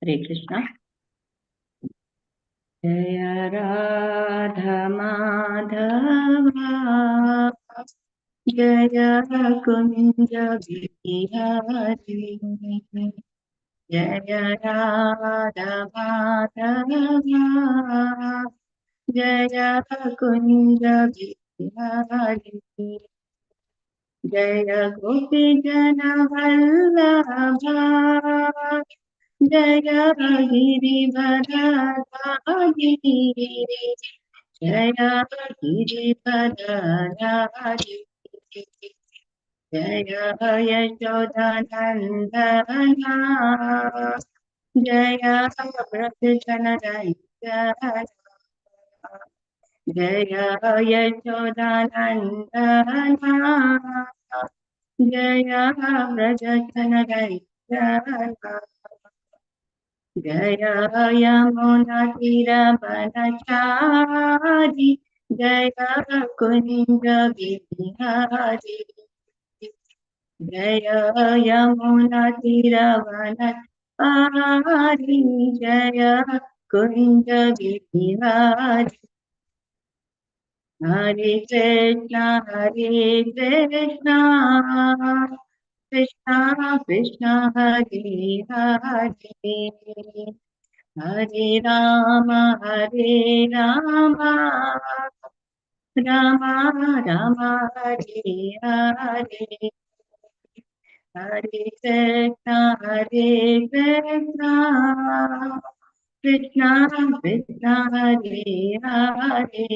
Hare Krishna. Jaya Radha Madhava Jaya Kunja Bihari Jaya Radha Madhava Jaya Kunja Bihari Jaya Gopi Jana Vallabha Jaya Girivardhari Jaya Girivardhari Jaya Yashodanandana Jaya Pratishanadaya Jaya Yashodanandana Jaya Pratishanadaya Jaya Yamuna Tiravanachari Jaya Kunja Bihari Jaya Yamuna Tiravanachari Jaya Kunja Bihari Hare Krishna Krishna Krishna Hare Hare Hare Rama Rama Rama Hare Hare Hare Krishna Krishna Krishna Hare Hare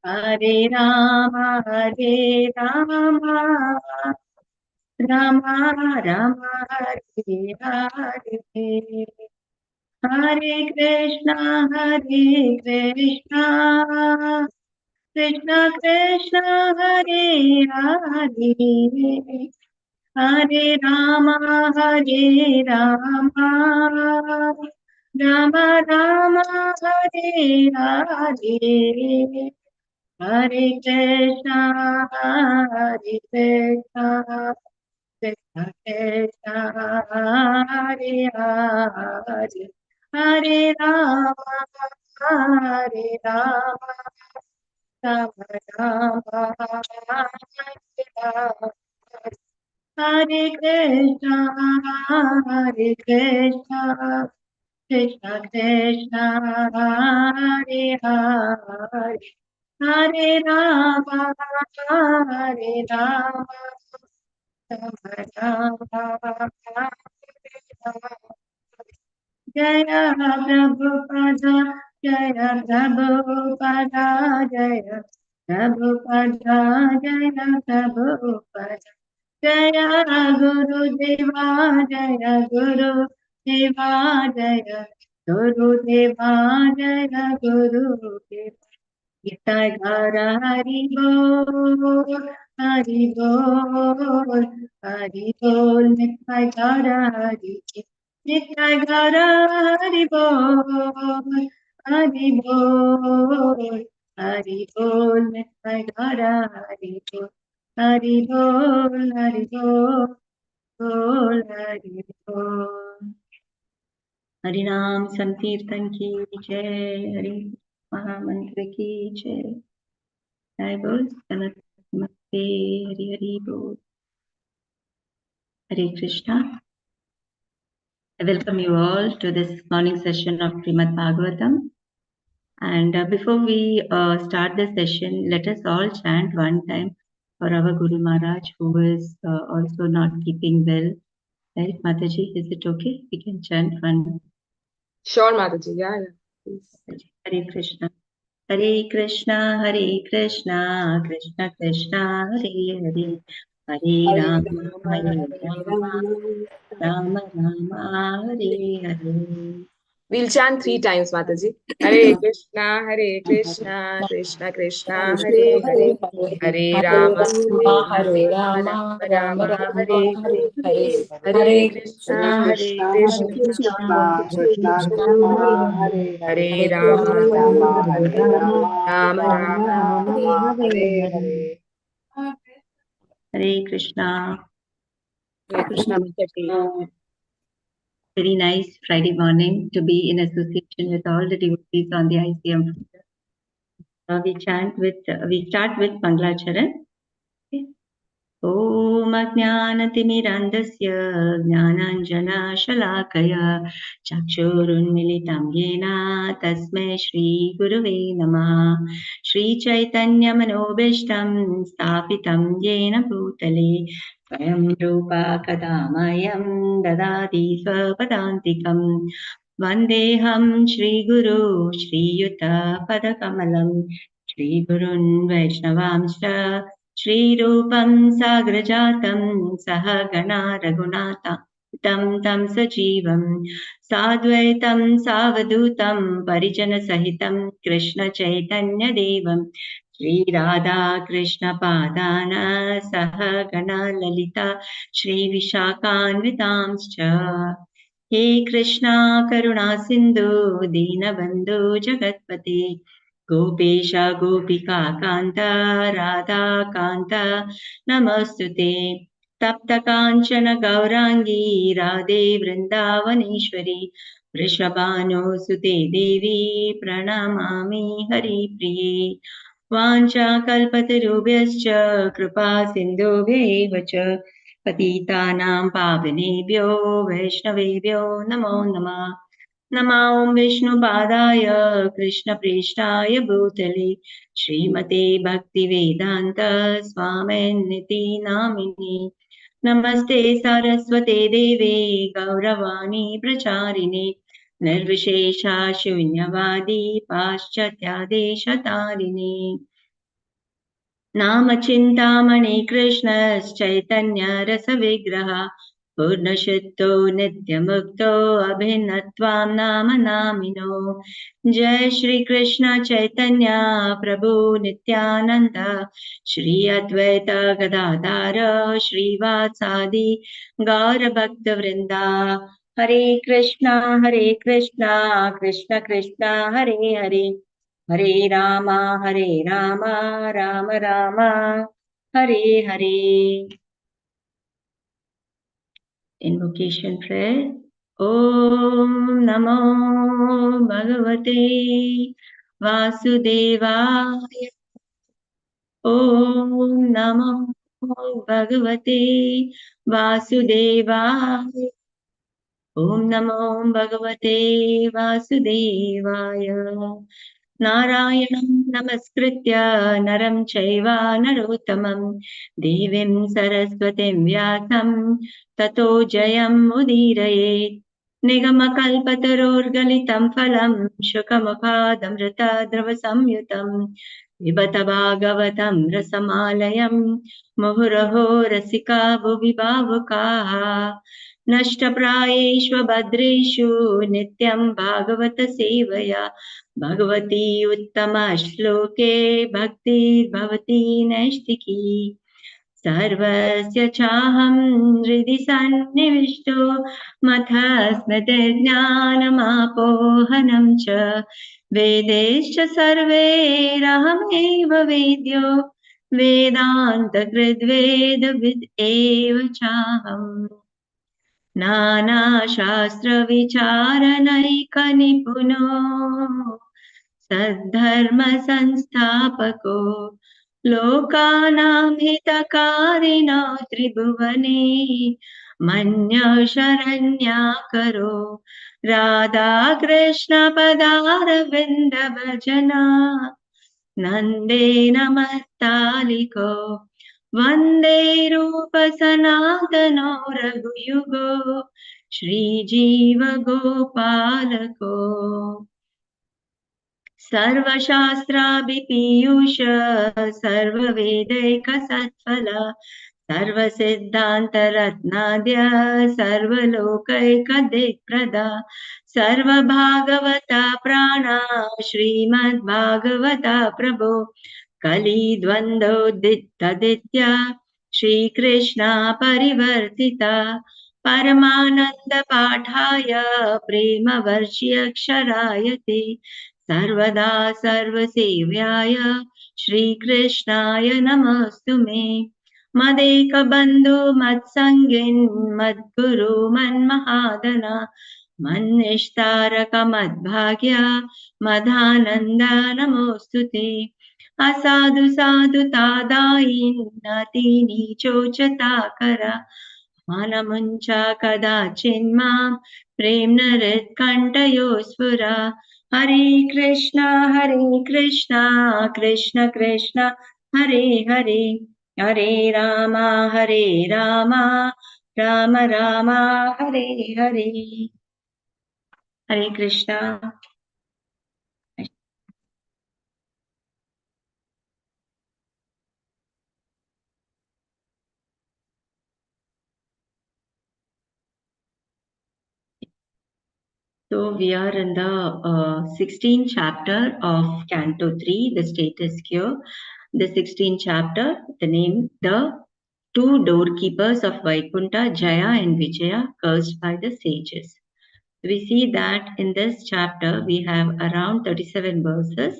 Hare Rama Rama Rama Hare Hare Hare Krishna Krishna Krishna Hare Hare Hare Rama Rama Rama Hare Hare Hare Krishna Krishna Krishna Hare Hare Hare Rama Rama Rama Hare Hare Hare Krishna Krishna Krishna Hare Hare Hare Rama Rama Jaya Prabhupada Jaya Prabhupada Jaya Prabhupada Jaya Prabhupada Jaya Guru Deva Jaya Guru Deva Jaya Guru Deva Jaya Guru Deva Nitai Gara Hari Bol Hari Bol Hari Bol Nitai Gara Hari Nitai Gara Hari Bol Hari Bol Hari Bol Nitai Gara Hari Bol Hari Bol Hari Bol Hari Bol Hari Naam Sankirtan ki jai Hari महामंत्र की जय जय बोल नमस्ते हरि हरि बोल Hare Krishna. I welcome you all to this morning session of Shrimad Bhagavatam. And before we start the session, let us all chant one time for our Guru Maharaj, who is also not keeping well. Right, Mataji? Is it okay? We can chant one. Sure, Mataji. Yeah. Please. Hare Krishna. Hare Krishna, Krishna Krishna, Hare Hare, Hare Rama, Rama Rama, Hare Hare. We'll chant 3 times, Mataji. Hare Krishna, Krishna Krishna, Hare Hare, Hare Rama, Rama, Hare Hare, Hare Krishna, Krishna Krishna Hare Hare Rama, Rama Hare Hare. Hare Krishna. Hare Krishna, Mataji. Very nice Friday morning to be in association with all the devotees on the ICF. We start with Mangalacharan. Okay. ॐ अज्ञानतिमिरान्धस्य ज्ञानाञ्जनशलाकया चक्षुरुन्मिलितं येन तस्मै श्रीगुरुवे नमः। श्रीचैतन्यमनोभीष्टं स्थापितं येन भूतले स्वयं रूपा कदा मह्यं ददाति स्वपदान्तिकम्। वन्देऽहं श्रीगुरु श्रीयुतपदकमलं श्रीगुरुन् वैष्णवांश्च श्रीरूपं साग्रजातं सहगणा रघुनाथान्वितं तं सजीवं साद्वैतं सावधूतं परिजनसहितं कृष्णचैतन्यदेवं श्रीराधाकृष्णपादान् सहगणा ललिता श्रीविशाखान्वितांश्च। हे कृष्णा करुणा सिन्धु दीनबन्धु जगत्पते गोपेश गोपिका कान्त राधा कान्त नमस्तुते। तप्त काञ्चन गौराङ्गी राधे वृन्दावनेश्वरी वृषभानुसुते देवी प्रणमामि हरिप्रिये। वाञ्छाकल्पतरुभ्यश्च कृपा सिन्धुभ्यैव च पतितानां पावनेभ्यो वैष्णवेभ्यो नमो नमः। नमो विष्णुपादाय कृष्णप्रेष्ठाय भूतले श्रीमते भक्तिवेदान्त स्वामिनिति नामिने। नमस्ते सरस्वते देवे गौरवाणी प्रचारिणे निर्विशेषा शून्यवादी पाश्चात्यादेशतारिणे। नाम चिन्तामणि कृष्णश्चैतन्य रसविग्रह पूर्णशुद्धो नित्यमुक्तो अभिन्नत्वां नाम नामिनो। जय श्री कृष्ण चैतन्य प्रभु नित्यानंद श्री अद्वैत गदाधर श्रीवासादि गौर भक्त वृंदा। हरे Krishna Krishna Krishna Hare Hare Hare Ram Ram Ram Hare Hare. Invocation prayer. Om Namo Bhagavate Vasudevaya. Om Namo Bhagavate Vasudevaya. Om Namo Bhagavate Vasudevaya. नारायणं नमस्कृत्य नरं चैव नरोत्तमं देवीं सरस्वतीं व्यासं ततो जयमुदीरयेत्। निगमकल्पतरोर्गलितं फलं शुकमुखादमृतद्रवसंयुतं पिबत भागवतं रसमालयं मुहुरहो रसिका भुवि भावुकाः। नष्टप्रायेषु भद्रेषु नित्यं भागवत सेवया भगवती उत्तमश्लोके भक्तिर्भवती नैष्टिकी। सर्वस्य चाहं हृदि सन्निविष्टो मथा स्मृतिर्ज्ञानमापोहनं च वेदैश्च सर्वैरहमेव वेद्यो वेदान्तकृद्वेदविद् एव चाहम्। नानाशास्त्रविचारनैकनिपुनो सद्धर्मसंस्थापको लोकानां हितकारिणो त्रिभुवने मन्यो शरण्याकरो राधाकृष्णपदारविन्दभजना नन्दे नमस्तालिको वन्दे रूपसनातनो रघुयुगो श्रीजीवगोपालको। सर्वशास्त्राभिपीयूष सर्ववेदैकसत्फल सर्वसिद्धान्तरत्नाद्य सर्वलोकैकदिक्प्रदा सर्वभागवता प्राणा श्रीमद्भागवता प्रभो कलिद्वन्द्वोदितदित्य श्रीकृष्णा परिवर्तिता परमानन्दपाठाय प्रेमवर्ष्यक्षराय ते सर्वदा सर्वसेव्याय श्रीकृष्णाय नमस्तु मे। मदेकबन्धु मत्सङ्गिन् मद्गुरु मन्महादना मन्निष्ठारक मद्भाग्य मदानन्द नमोऽस्तु ते असाधु साधु तादायिन्नति नीचोचताकर मानमुञ्च कदाचिन्मां प्रेम्ण हृत्कण्ठयो स्फुरा हरे Krishna Krishna Krishna Hare Hare Hare Ram Ram Ram Hare Hare Hare Krishna So we are in the 16th chapter of Canto 3, the status quo. The 16th chapter, the name, the two doorkeepers of Vaikunta, Jaya and Vijaya, cursed by the sages. We see that in this chapter we have around 37 verses.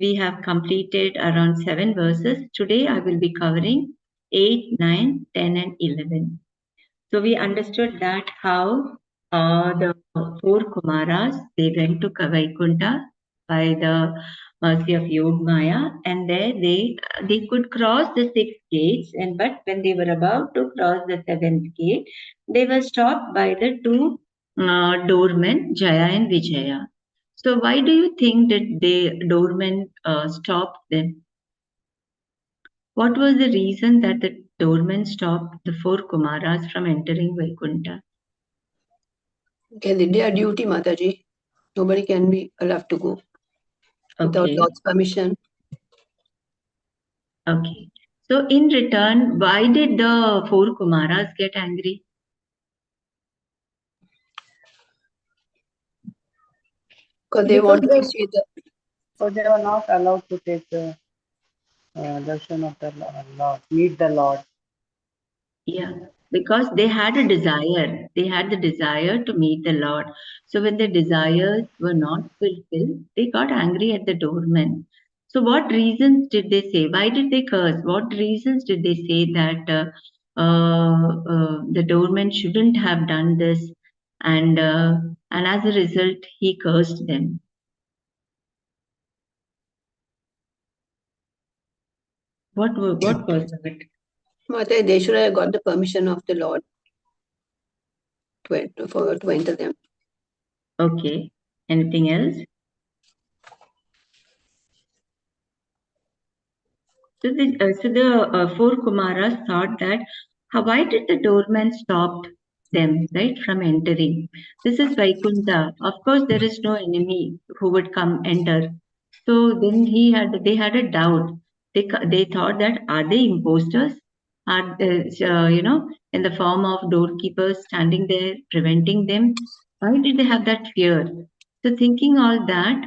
We have completed around 7 verses. Today I will be covering 8, 9, 10 and 11. So we understood that how the four Kumaras, they went to Vaikunta by the mercy of Yogmaya, and there they could cross the 6 gates, and but when they were about to cross the 7th gate, they were stopped by the two doormen, Jaya and Vijaya. So why do you think that the doormen stopped them? What was the reason that the doormen stopped the four Kumaras from entering Vaikunta? Okay, they did their duty, Mataji. Nobody can be allowed to go without Okay. Lord's permission. Okay. So in return, why did the four Kumaras get angry? Because they wanted to see the. So they were not allowed to take the darshan of the Lord, meet the Lord. Yeah, because they had a desire. They had the desire to meet the Lord. So when the desires were not fulfilled, they got angry at the doorman. So what reasons did they say? Why did they curse? What reasons did they say that the doorman shouldn't have done this, and as a result he cursed them? What was it? Mataji, they should have got the permission of the Lord to enter them. Okay. Anything else? So the four Kumaras thought that why did the doorman stop them, right, from entering? This is Vaikunta. Of course, there is no enemy who would come enter. So then they had a doubt. They thought that are they imposters? Are in the form of doorkeepers standing there preventing them? Why did they have that fear? So thinking all that,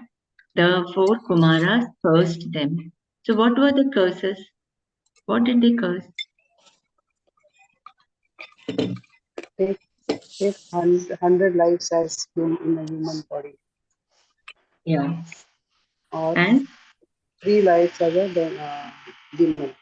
the four Kumaras cursed them. So what were the curses? What did they curse? Take 100 lives as in a human body, Yeah. or And 3 lives as a demon.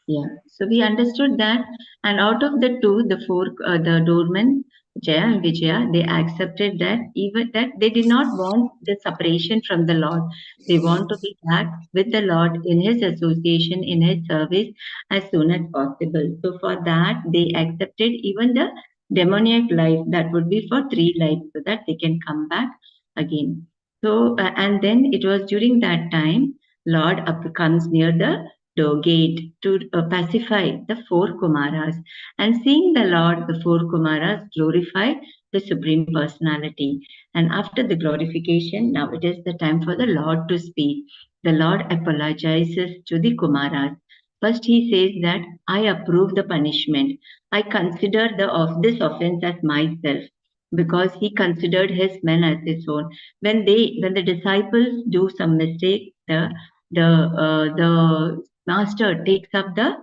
yeah, so we understood that, and out of the two, the doormen, Jaya and Vijaya, they accepted that even that they did not want the separation from the Lord. They want to be back with the Lord in His association, in His service as soon as possible. So for that, they accepted even the demoniac life that would be for 3 lives, so that they can come back again. So and then it was during that time, Lord comes near the door gate to pacify the four Kumaras. And seeing the Lord, the four Kumaras glorify the Supreme Personality. And after the glorification, now it is the time for the Lord to speak. The Lord apologizes to the Kumaras. First, he says that I approve the punishment. I consider this offense as myself, because he considered his men as his own. When the disciples do some mistake, the master takes up the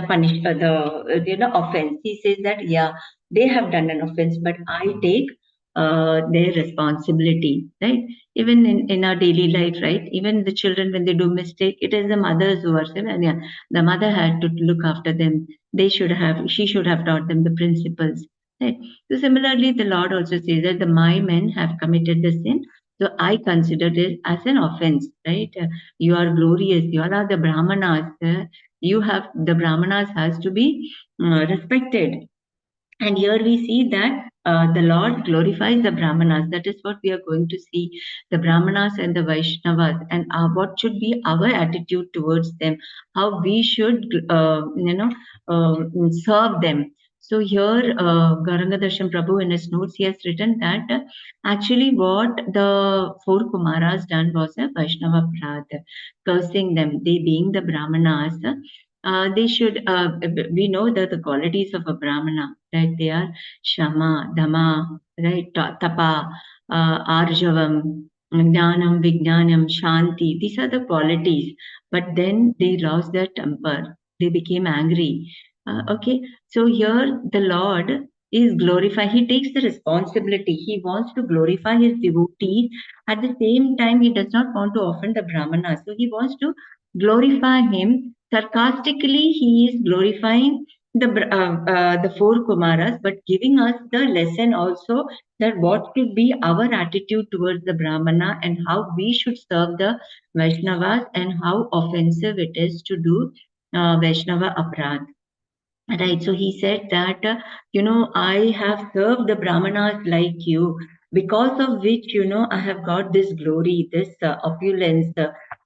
punish the offense. He says that yeah, they have done an offense, but I take their responsibility, right? Even in our daily life, right? Even the children, when they do mistake, it is the mothers who are saying, and yeah, the mother had to look after them. She should have taught them the principles, right? So similarly, the Lord also says that the my men have committed the sin. So I consider it as an offense, right? You are glorious. You all are the Brahmanas. The Brahmanas has to be respected. And here we see that the Lord glorifies the Brahmanas. That is what we are going to see, the Brahmanas and the Vaishnavas, and what should be our attitude towards them, how we should, serve them. So here, Gauranga Darshan Prabhu in his notes, he has written that actually what the four Kumaras done was a Vaishnava Prad, cursing them, they being the Brahmanas. They should, we know that the qualities of a Brahmana, right? They are Shama, Dhamma, right? Tapa, Arjavam, Jnanam, Vijnanam, Shanti. These are the qualities. But then they lost their temper. They became angry. Okay. So here the Lord is glorified. He takes the responsibility. He wants to glorify his devotees. At the same time, he does not want to offend the Brahmana. So he wants to glorify him. Sarcastically, he is glorifying the four Kumaras, but giving us the lesson also that what should be our attitude towards the Brahmana and how we should serve the Vaishnavas and how offensive it is to do Vaishnava Aparadh. Right. So he said that, I have served the Brahmanas like you, because of which, I have got this glory, this opulence,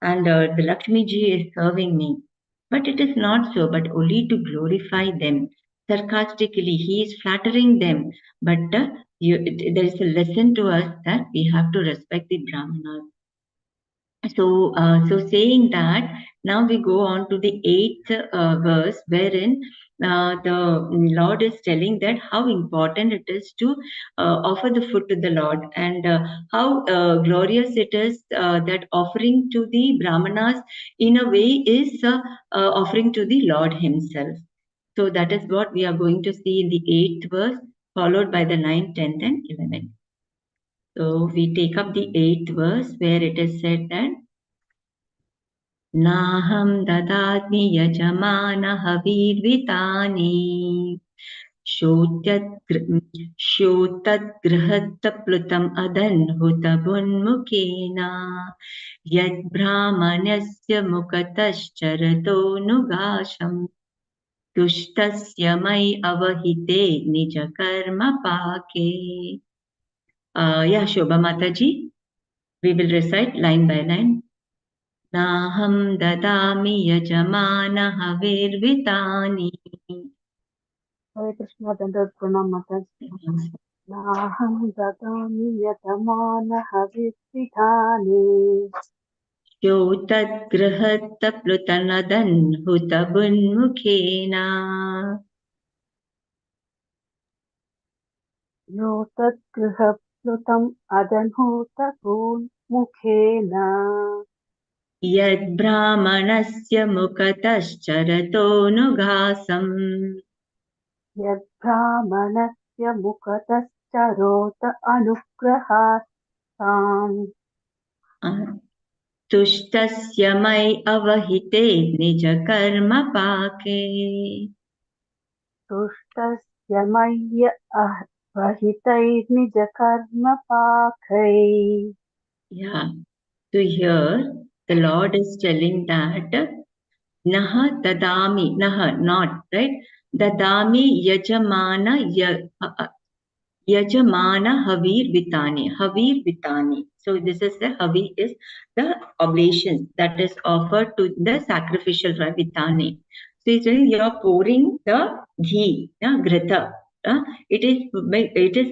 and the Lakshmi ji is serving me. But it is not so, but only to glorify them. Sarcastically, he is flattering them. But there is a lesson to us that we have to respect the Brahmanas. So saying that, now we go on to the 8th verse, wherein the Lord is telling that how important it is to offer the food to the Lord, and how glorious it is that offering to the Brahmanas in a way is offering to the Lord Himself. So that is what we are going to see in the 8th verse, followed by the 9th, 10th, and 11th. So we take up the 8th verse, where it is said that नाहं ददामि यजमानः वीर्वितानि शोतद्गृहत्प्लुतम् अदन्हुतमुन्मुखेन यद्ब्राह्मणस्य मुखतश्चरतोऽनुगाशम् तुष्टस्य मयि अवहिते निजकर्मपाके. Yeah, Shobha Mataji, we will recite line by line. नाहं ददामि यजमानः वीर्वितानि. Hare Krishna, Dandavat Pranam Mataji. Naham dadami yatamana havitvidhani शोतद्गृहत्प्लुतनदन्हुतबुन्मुखेन yotat grihaplutam adanhutabun mukhena यद्ब्राह्मणस्य मुखतश्चरतोऽनुघासम् yadbrahmanasya mukatascarota anugrahasam तुष्टस्य मयि अवहिते निजकर्मपाके. तुष्टस्य मय्य ahvahitairnijakarmapakai. Yeah. So here the Lord is telling that Naha dadami, naha, not, right? Dadami yajamana havir vitani. So this is the havi is the oblation that is offered to the sacrificial vitani. So it's saying you are pouring the ghee, grita. It is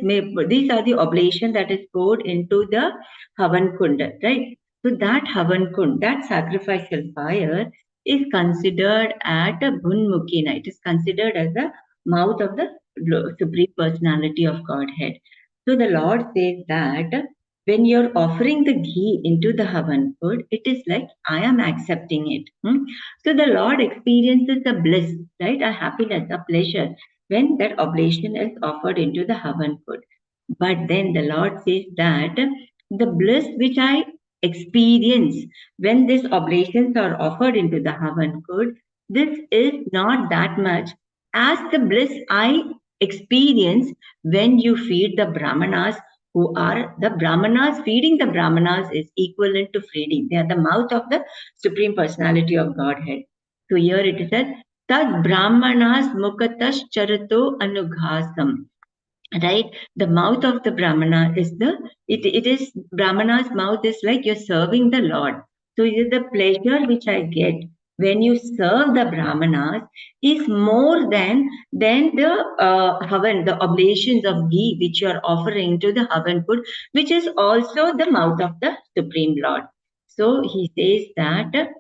made, these are the oblation that is poured into the Havan Kund, right? So that Havan Kund, that sacrificial fire is considered at a Bhunmukina. It is considered as the mouth of the Supreme Personality of Godhead. So the Lord says that when you're offering the ghee into the Havan food, it is like I am accepting it. So the Lord experiences a bliss, right? A happiness, a pleasure when that oblation is offered into the Havan food. But then the Lord says that the bliss which I experience when these oblations are offered into the Havan Kund, this is not that much as the bliss I experience when you feed the Brahmanas, who are the Brahmanas. Feeding the Brahmanas is equivalent to feeding. They are the mouth of the Supreme Personality of Godhead. So here it is said, Tad Brahmanas Mukatash Charato Anughasam. Right, the mouth of the Brahmana is it is Brahmana's mouth is like you're serving the Lord. So it is the pleasure which I get when you serve the Brahmanas is more than the Havan, the oblations of ghee which you are offering to the Havan food, which is also the mouth of the Supreme Lord. So he says that.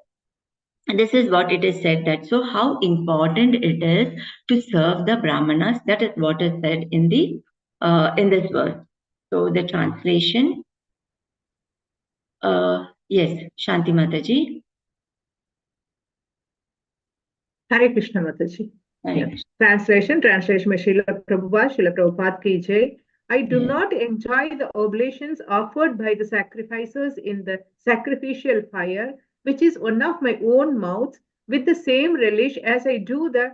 And this is what it is said that, so how important it is to serve the Brahmanas. That is what is said in this verse. So the translation, yes, Shanti Mataji. Hare Krishna Mataji. Hare Translation by Srila Prabhupada ki jai. I do Yes. not enjoy the oblations offered by the sacrificers in the sacrificial fire, which is one of my own mouths, with the same relish as I do the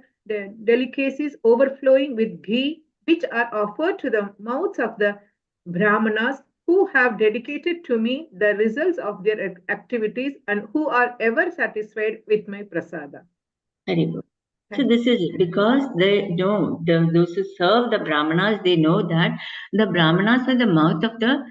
delicacies overflowing with ghee, which are offered to the mouths of the Brahmanas who have dedicated to me the results of their activities and who are ever satisfied with my prasada. Very good. So this is because they know, those who serve the Brahmanas, they know that the Brahmanas are the mouth of the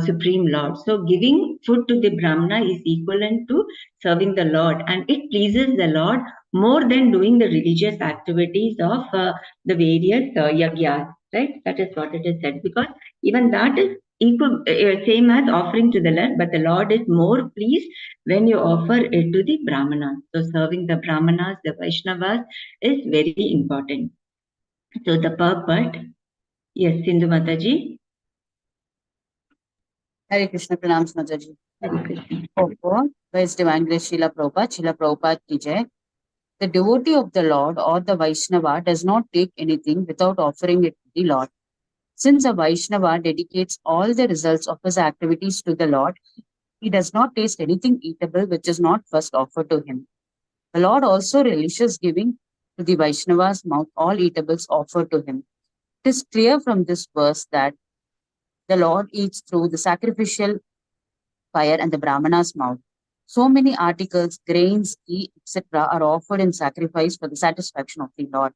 Supreme Lord. So giving food to the Brahmana is equivalent to serving the Lord, and it pleases the Lord more than doing the religious activities of the various yagyas, right? That is what it is said, because even that is equal, same as offering to the Lord, but the Lord is more pleased when you offer it to the Brahmanas. So serving the Brahmanas, the Vaishnavas is very important. So the purport, yes, Sindhu Mataji. Hare Krishna, Pranams Mataji. Hare Krishna. Purport by His Divine Grace Srila Prabhupada ki jai. The devotee of the Lord or the Vaishnava does not take anything without offering it to the Lord. Since a Vaishnava dedicates all the results of his activities to the Lord, he does not taste anything eatable which is not first offered to him. The Lord also relishes giving to the Vaishnava's mouth all eatables offered to him. It is clear from this verse that the Lord eats through the sacrificial fire and the Brahmana's mouth. So many articles, grains, ghee, etc. are offered in sacrifice for the satisfaction of the Lord.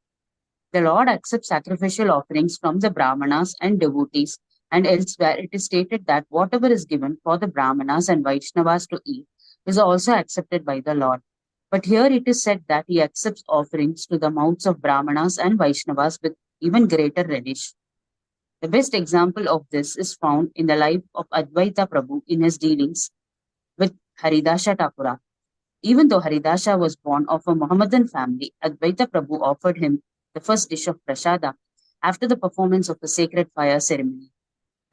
The Lord accepts sacrificial offerings from the Brahmanas and devotees, and elsewhere it is stated that whatever is given for the Brahmanas and Vaishnavas to eat is also accepted by the Lord. But here it is said that he accepts offerings to the mouths of Brahmanas and Vaishnavas with even greater relish. The best example of this is found in the life of Advaita Prabhu in his dealings with Haridasa Thakura. Even though Haridasa was born of a Mohammedan family, Advaita Prabhu offered him the first dish of prasada after the performance of the sacred fire ceremony.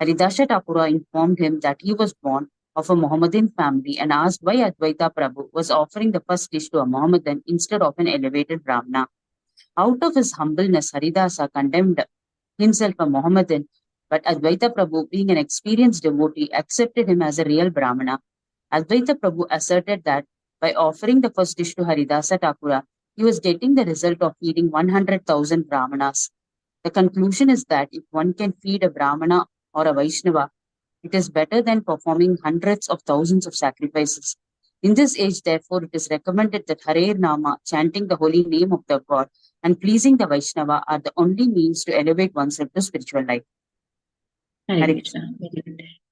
Haridasa Thakura informed him that he was born of a Mohammedan family and asked why Advaita Prabhu was offering the first dish to a Mohammedan instead of an elevated Brahmana. Out of his humbleness, Haridasa condemned himself a Mohammedan, but Advaita Prabhu, being an experienced devotee, accepted him as a real Brahmana. Advaita Prabhu asserted that by offering the first dish to Haridasa Thakura, he was getting the result of feeding 100,000 Brahmanas. The conclusion is that if one can feed a Brahmana or a Vaishnava, it is better than performing hundreds of thousands of sacrifices. In this age, therefore, it is recommended that Hare Nama, chanting the holy name of the God, and pleasing the Vaishnava are the only means to elevate oneself to spiritual life. Hare Krishna.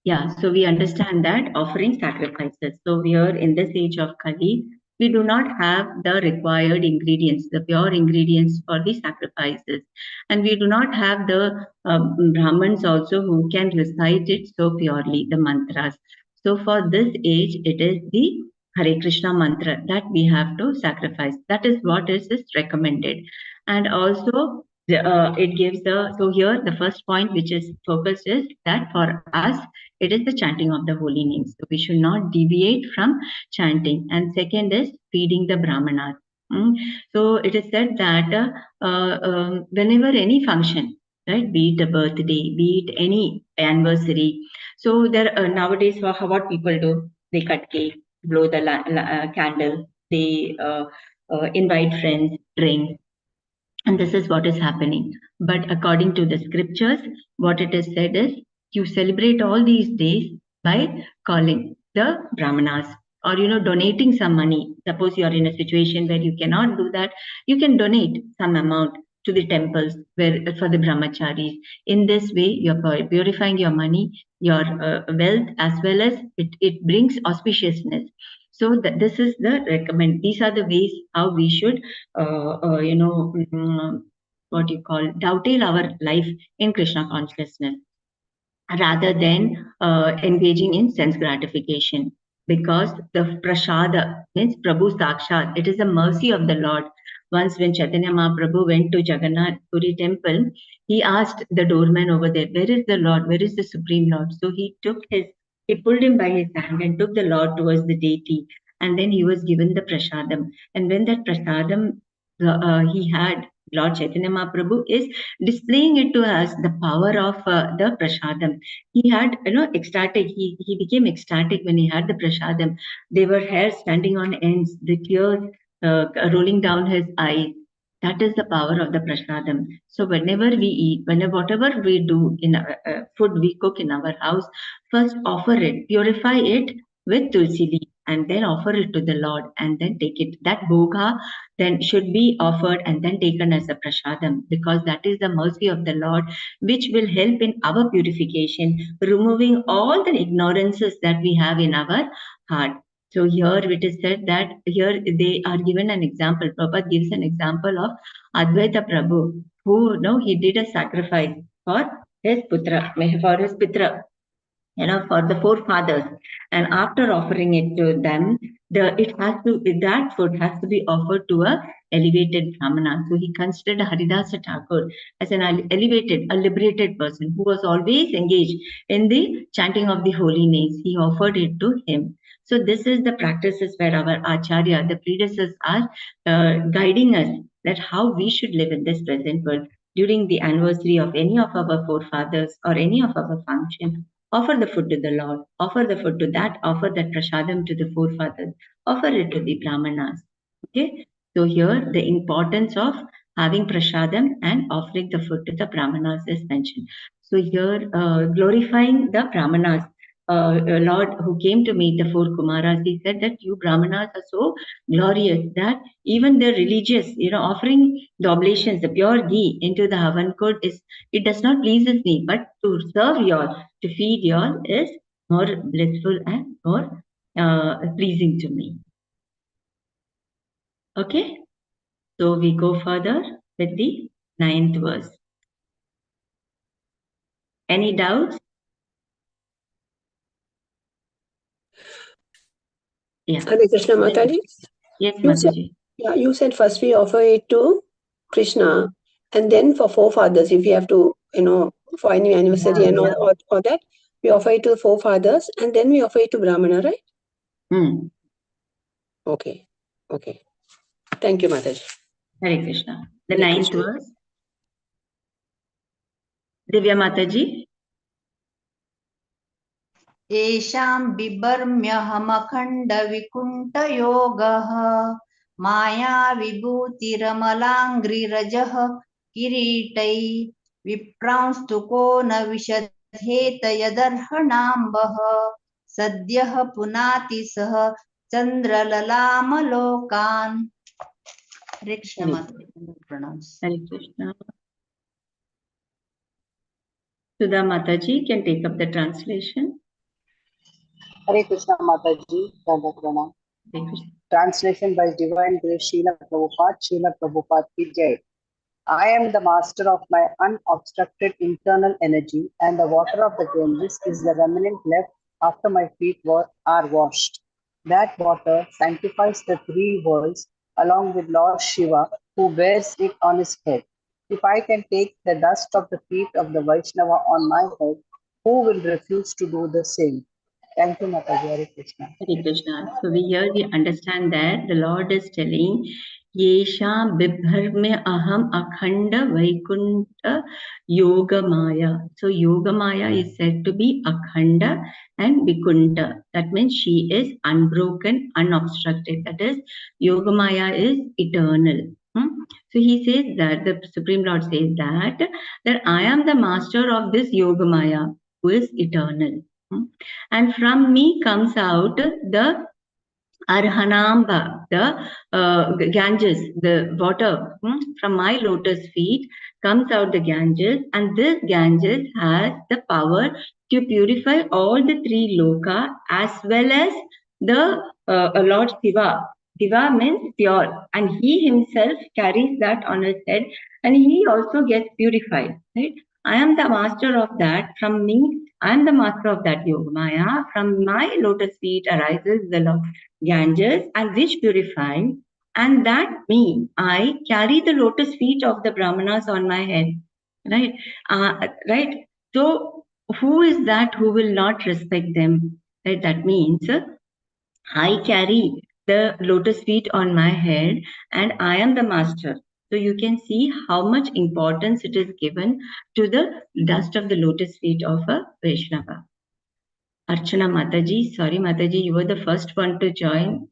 Yeah, so we understand that offering sacrifices. So here in this age of Kali, we do not have the required ingredients, the pure ingredients for the sacrifices. And we do not have the Brahmins also who can recite it so purely, the mantras. So for this age, it is the Hare Krishna mantra that we have to sacrifice. That is what is recommended. And also, it gives so here the first point which is focused is that for us it is the chanting of the holy names, so we should not deviate from chanting. And second is feeding the Brahmanas. So it is said that whenever any function, right? Be it a birthday, be it any anniversary. So there nowadays, what people do, they cut cake, blow the candle, they invite friends, drink, and this is what is happening. But according to the scriptures, what it is said is, you celebrate all these days by calling the brahmanas, or donating some money. Suppose you are in a situation where you cannot do that, you can donate some amount to the temples where for the brahmacharis. In this way, you are purifying your money, your wealth, as well as it brings auspiciousness. So this is the recommend. These are the ways how we should what you call, dovetail our life in Krishna consciousness, rather than engaging in sense gratification. Because the prasada means Prabhu Sakshat, it is the mercy of the Lord. Once when Chaitanya Mahaprabhu went to Jagannath Puri temple, he asked the doorman over there, where is the Lord? Where is the Supreme Lord? So he pulled him by his hand and took the Lord towards the deity. And then he was given the prasadam. And when that prasadam he had, Lord Chaitanya Mahaprabhu is displaying it to us, the power of the prasadam. He had, ecstatic. He became ecstatic when he had the prasadam. There were hairs standing on ends, the tears rolling down his eyes. That is the power of the prasadam. So whenever we eat, whatever we do in food we cook in our house, first offer it, purify it with tulsi leaf, and then offer it to the Lord, and then take it. That bhoga then should be offered and then taken as a prasadam, because that is the mercy of the Lord, which will help in our purification, removing all the ignorances that we have in our heart. So here it is said that here they are given an example. Prabhupada gives an example of Advaita Prabhu, who he did a sacrifice for his putra, for his pitra, for the forefathers, and after offering it to them, that food has to be offered to a elevated brahmana. So he considered Haridasa Thakur as an elevated, a liberated person who was always engaged in the chanting of the holy names. He offered it to him. So this is the practices where our acharya, the predecessors, are guiding us that how we should live in this present world during the anniversary of any of our forefathers or any of our function. Offer the food to the Lord, offer the food to that, offer that prasadam to the forefathers, offer it to the brahmanas. Okay, so here the importance of having prasadam and offering the food to the brahmanas is mentioned. So here glorifying the brahmanas, Lord who came to meet the four Kumaras, he said that you brahmanas are so glorious that even the religious, offering the oblations, the pure ghee into the Havan Kod it does not pleases me, but to serve y'all, to feed y'all is more blissful and more pleasing to me. Okay, so we go further with the 9th verse. Any doubts? Yeah. Hare Krishna, Mataji. Yes, Mataji. You said first we offer it to Krishna, and then for forefathers, if we have to, for any anniversary and all that, we offer it to the forefathers, and then we offer it to Brahmana, right? Hmm. Okay. Thank you, Mataji. Hare Krishna. The Hare 9th Krishna. verse. Divya Mataji. येषां बिभर्म्यहमखण्डविकुण्ठयोगः मायाविभूतिरमलाङ्घ्रिरजः किरीटै विप्रांस्तु को न विशध्येत यदर्हणाम्बः सद्यः पुनाति सह चन्द्रललामलोकान्. Hare Krishna Mataji. Hare Krishna. Sudha Mataji can take up the translation. Hare Krishna Mataji, Radha Pranam. Translation by Divine Grace Srila Prabhupada ki Jai. I am the master of my unobstructed internal energy, and the water of the Ganges is the remnant left after my feet are washed. That water sanctifies the three worlds along with Lord Shiva, who bears it on his head. If I can take the dust of the feet of the Vaishnava on my head, who will refuse to do the same? Thank you, Mataji. Hare Krishna. Hare Krishna. So we understand that the Lord is telling, Yesha Bibharme Aham Akhanda Vaikunta Yogamaya. So Yogamaya is said to be Akhanda and Vikunta. That means she is unbroken, unobstructed. That is, Yogamaya is eternal. So he says that, the Supreme Lord says that I am the master of this Yogamaya, who is eternal. And from me comes out the Arhanamba, the Ganges, the water from my lotus feet comes out the Ganges, and this Ganges has the power to purify all the three loka as well as the Lord Shiva. Shiva means pure, and he himself carries that on his head, and he also gets purified. Right? I am the master of that. From me, I am the master of that Yogamaya. From my lotus feet arises the Lord Ganges, and which purify, and that me, I carry the lotus feet of the Brahmanas on my head. Right? Right? So, who is that who will not respect them? Right? That means I carry the lotus feet on my head, and I am the master. So you can see how much importance it is given to the dust of the lotus feet of a Vaishnava. Archana Mataji, sorry Mataji, you were the first one to join.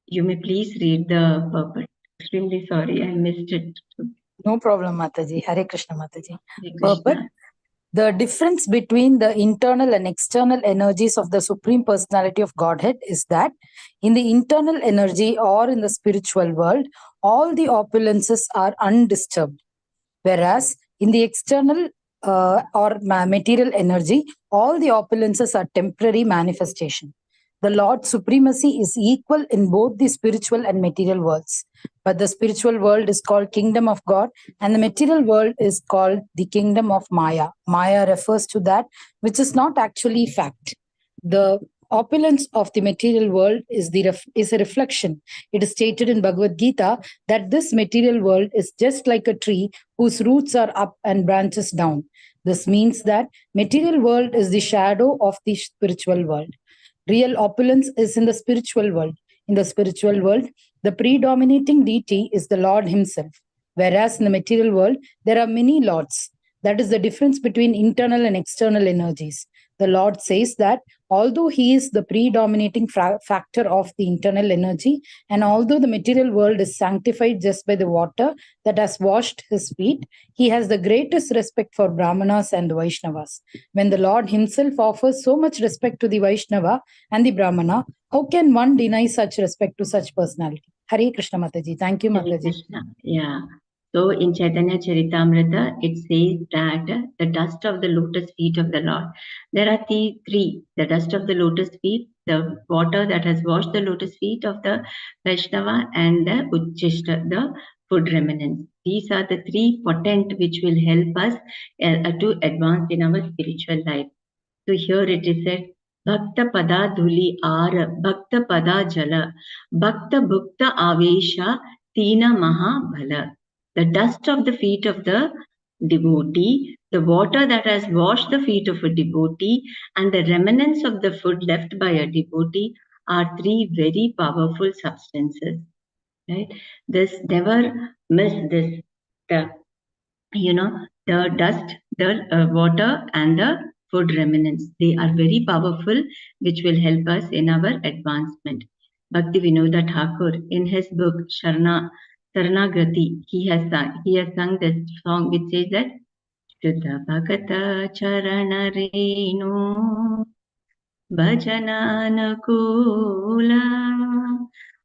You may please read the purport. Extremely sorry, I missed it. No problem, Mataji. Hare Krishna, Mataji. Hare Purport. Krishna. The difference between the internal and external energies of the Supreme Personality of Godhead is that in the internal energy or in the spiritual world, all the opulences are undisturbed. Whereas in the external or material energy, all the opulences are temporary manifestation. The Lord's supremacy is equal in both the spiritual and material worlds. But the spiritual world is called kingdom of God, and the material world is called the kingdom of Maya. Maya refers to that which is not actually fact. The opulence of the material world is a reflection. It is stated in Bhagavad Gita that this material world is just like a tree whose roots are up and branches down. This means that material world is the shadow of the spiritual world. Real opulence is in the spiritual world. In the spiritual world, the predominating deity is the Lord himself. Whereas in the material world, there are many lords. That is the difference between internal and external energies. The Lord says that although he is the predominating factor of the internal energy, and although the material world is sanctified just by the water that has washed his feet, he has the greatest respect for Brahmanas and the Vaishnavas. When the Lord himself offers so much respect to the Vaishnava and the Brahmana, how can one deny such respect to such personality? Hare Krishna Mataji. Thank you, Mataji. Krishna. Yeah. So in Chaitanya Charitamrita, it says that the dust of the lotus feet of the Lord. There are three: the dust of the lotus feet, the water that has washed the lotus feet of the Vaishnava, and the Uchishta, the food remnants. These are the three potent which will help us to advance in our spiritual life. So here it is said, Bhakta Pada Dhuli Ara, Bhakta Pada Jala, Bhakta Bhukta Avesha, Tina Mahabhala. The dust of the feet of the devotee, the water that has washed the feet of a devotee, and the remnants of the food left by a devotee are three very powerful substances. Right? This never miss this. The dust, the water, and the food remnants. They are very powerful, which will help us in our advancement. Bhakti Vinoda Thakur, in his book Sharanagati, he has sung this song which says that Shuddha Bhakata Charana Renu Bhajananakula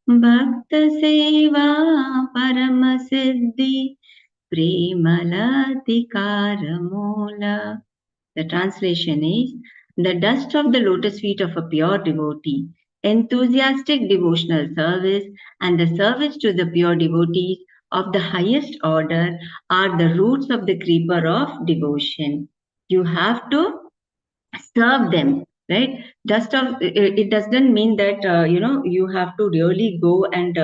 Bhakta Seva Paramasiddhi Premalatikaramola. The translation is, the dust of the lotus feet of a pure devotee, enthusiastic devotional service, and the service to the pure devotees of the highest order are the roots of the creeper of devotion. You have to serve them, right? Dust of it doesn't mean that you have to really go and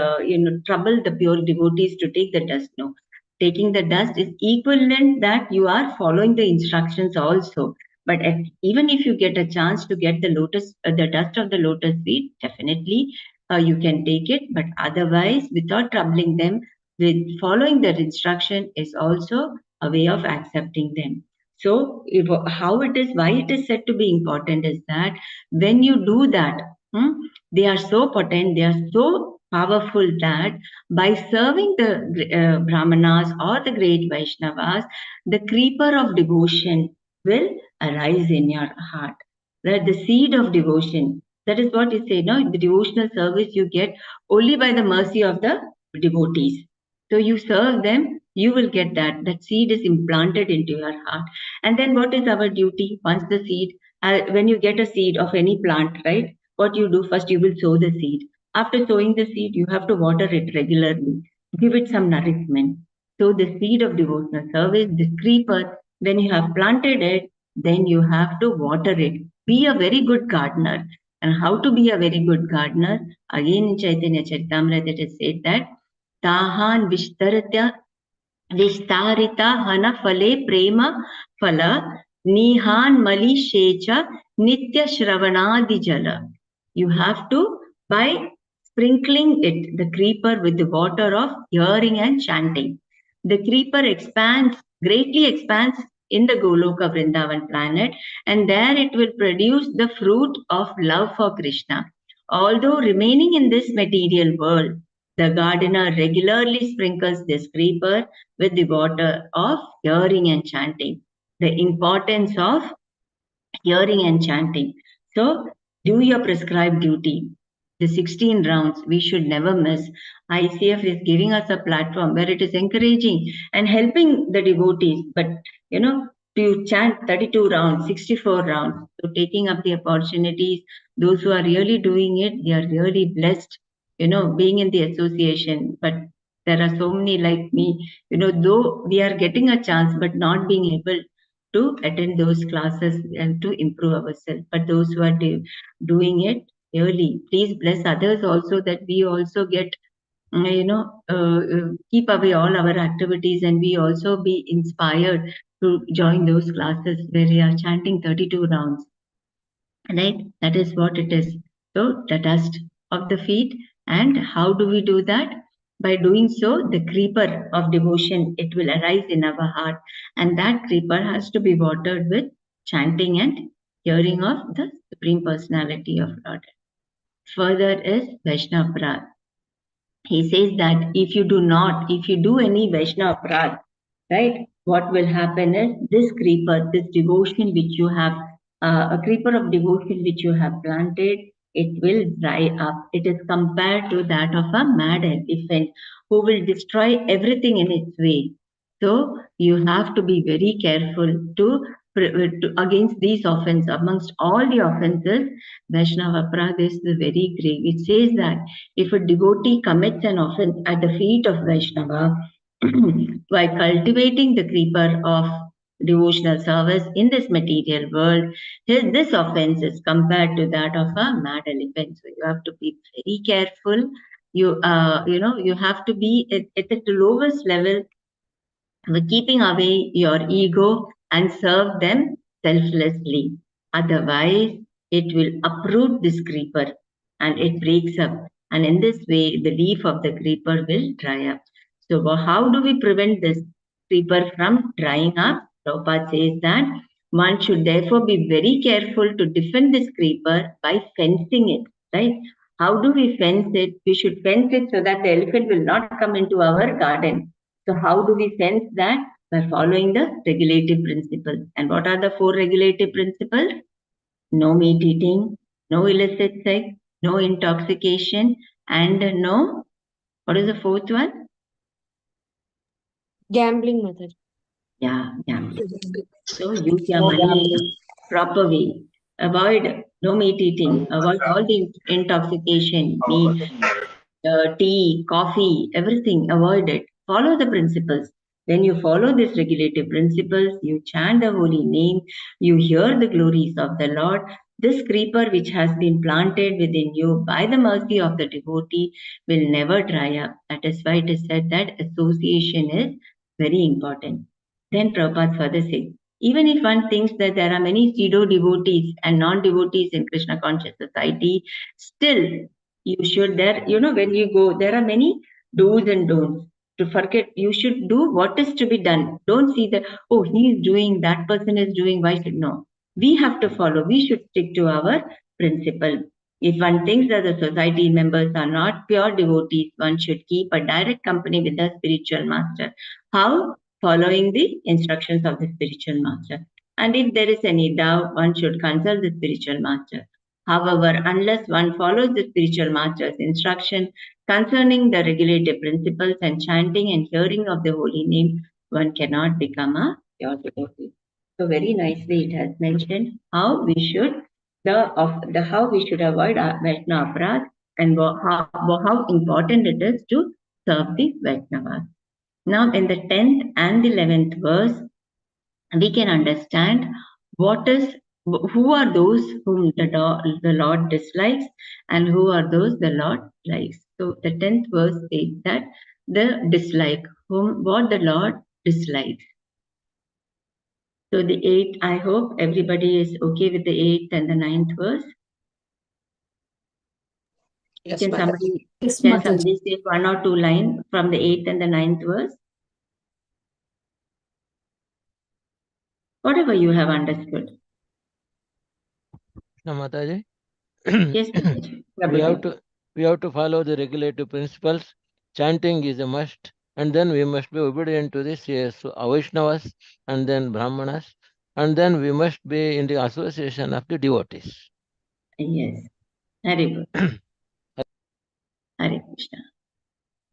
trouble the pure devotees to take the dust. No, taking the dust is equivalent that you are following the instructions also. But even if you get a chance to get the dust of the lotus feet, definitely you can take it, but otherwise, without troubling them, with following their instruction is also a way of accepting them. So, how it is, why it is said to be important is that when you do that, they are so potent, they are so powerful that by serving the Brahmanas or the great Vaishnavas, the creeper of devotion will arise in your heart. The seed of devotion. That is what you say, no? The devotional service you get only by the mercy of the devotees. So you serve them, you will get that. That seed is implanted into your heart. And then what is our duty? Once the seed, when you get a seed of any plant, right? What you do first, you will sow the seed. After sowing the seed, you have to water it regularly. Give it some nourishment. So the seed of devotional service, the creeper, when you have planted it, then you have to water it. Be a very good gardener. And how to be a very good gardener? Again in Chaitanya Charitamrita it is said that Tahan Vistarita Hana Fale Prema Fala Nihan Mali Shecha Nitya Shravanadi Jala. You have to, by sprinkling it, the creeper, with the water of hearing and chanting. The creeper greatly expands in the Goloka Vrindavan planet, and there it will produce the fruit of love for Krishna. Although remaining in this material world, the gardener regularly sprinkles this creeper with the water of hearing and chanting. The importance of hearing and chanting. So, do your prescribed duty. The 16 rounds we should never miss. ICF is giving us a platform where it is encouraging and helping the devotees. But to chant 32 rounds, 64 rounds, so taking up the opportunities, those who are really doing it, they are really blessed, being in the association. But there are so many like me, though we are getting a chance, but not being able to attend those classes and to improve ourselves. But those who are doing it really, please bless others also, that we also get, keep away all our activities and we also be inspired to join those classes where we are chanting 32 rounds. Right? That is what it is. So the dust of the feet. And how do we do that? By doing so, the creeper of devotion, it will arise in our heart. And that creeper has to be watered with chanting and hearing of the Supreme Personality of Lord. Further is Vaishnava Aparadh. He says that if you do any Vaishnava Aparadh, right, what will happen is this creeper, this devotion which you have, a creeper of devotion which you have planted, it will dry up. It is compared to that of a mad elephant who will destroy everything in its way. So you have to be very careful to against these offenses. Amongst all the offenses, Vaishnava Aparadh is the very grave. It says that if a devotee commits an offense at the feet of Vaishnava, by cultivating the creeper of devotional service in this material world, this offense is compared to that of a mad elephant. So you have to be very careful. You have to be at the lowest level, keeping away your ego and serve them selflessly. Otherwise, it will uproot this creeper and it breaks up. And in this way, the leaf of the creeper will dry up. So how do we prevent this creeper from drying up? Prabhupada says that one should therefore be very careful to defend this creeper by fencing it, right? How do we fence it? We should fence it so that the elephant will not come into our garden. So how do we fence that? By following the regulative principles. And what are the 4 regulative principles? No meat eating, no illicit sex, no intoxication, and no, what is the 4th one? Gambling method. Yeah, gambling. So use your money in a proper way. Avoid no meat eating. Avoid all the intoxication, meat, tea, coffee, everything. Avoid it. Follow the principles. When you follow these regulative principles, you chant the holy name, you hear the glories of the Lord. This creeper which has been planted within you by the mercy of the devotee will never dry up. That is why it is said that association is very important. Then Prabhupada further says, even if one thinks that there are many pseudo devotees and non-devotees in Krishna conscious society, still You should when you go, there are many do's and don'ts. To forget, you should do what is to be done. Don't see that, oh, he is doing, that person is doing, why should no? We have to follow. We should stick to our principle. If one thinks that the society members are not pure devotees, one should keep a direct company with the spiritual master. How? Following the instructions of the spiritual master. And if there is any doubt, one should consult the spiritual master. However, unless one follows the spiritual master's instruction concerning the regulative principles and chanting and hearing of the holy name, one cannot become a pure devotee. So very nicely it has mentioned how we should how we should avoid Vaishnava aparadh and how important it is to serve the Vaishnavas. Now in the 10th and the 11th verse, we can understand who are those whom the Lord dislikes and who are those the Lord likes. So the 10th verse states that the dislike, what the Lord dislikes. So the 8th, I hope everybody is okay with the 8th and the 9th verse. Yes, Can Mataji. somebody say one or two lines from the 8th and the 9th verse? Whatever you have understood. No, Mataji. Yes, Prabhuji. we have to follow the regulative principles. Chanting is a must, and then we must be obedient to this Vaishnavas and then Brahmanas, and then we must be in the association of the devotees. Yes, very good. Hare Krishna.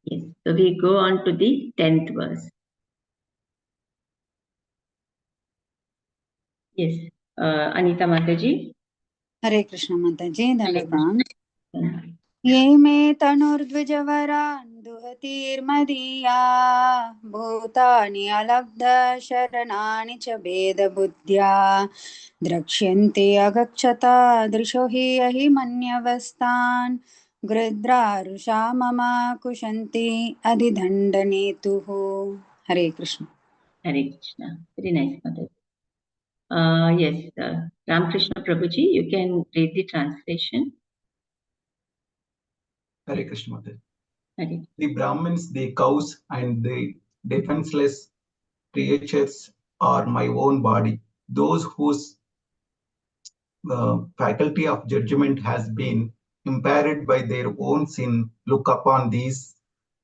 Yes, so we go on to the 10th verse. Yes, Anita Mataji. Hare Krishna Mataji, Dandapran. Krishna. ये मे तनुर्द्विजवरान् दुहतीर्मदीया भूतानि अलब्ध शरणानि च भेदबुद्ध्या द्रक्ष्यन्ते अगच्छता दृशो हि अहि मन्यवस्तान् गृध्रारुषा मम कुशन्ति अधिदण्डनेतुः. Hare Krishna. Hare Krishna. Very nice, Mataji. Yes, Ramakrishna Prabhuji, you can read the translation. Hare Krishna Mataji. Hare. The Brahmins, the cows, and the defenseless creatures are my own body. Those whose faculty of judgment has been impaired by their own sin look upon these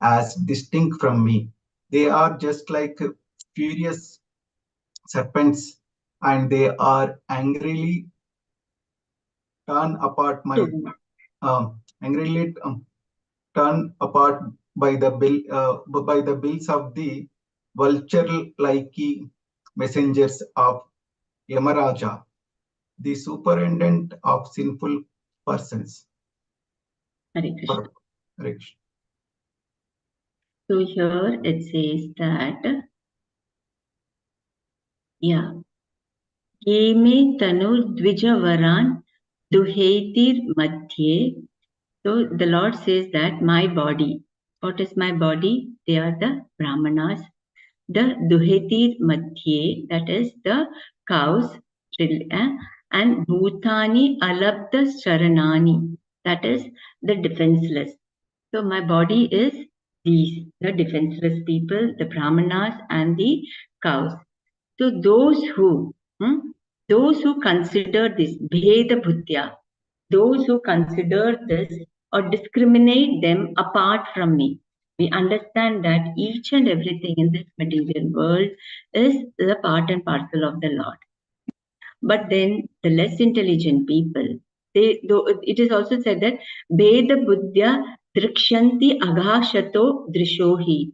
as distinct from me. They are just like furious serpents, and they are angrily torn apart torn apart by the bills of the vulture-like messengers of Yamaraja, the superintendent of sinful persons. Hare Krishna. Hare Krishna. So here it says that, yeah, Yeme tanur dvijavaran duhetir madhye. So the Lord says that my body, what is my body? They are the Brahmanas. The duhetir madhye, that is the cows, and bhutani alabda sharanani, that is the defenseless. So my body is these, the defenseless people, the Brahmanas and the cows. So those who consider this bheda bhuttya, those who consider this or discriminate them apart from me. We understand that each and everything in this material world is the part and parcel of the Lord. But then the less intelligent people, it is also said that Veda Buddhya Drikshanti Aghashato Drishohi.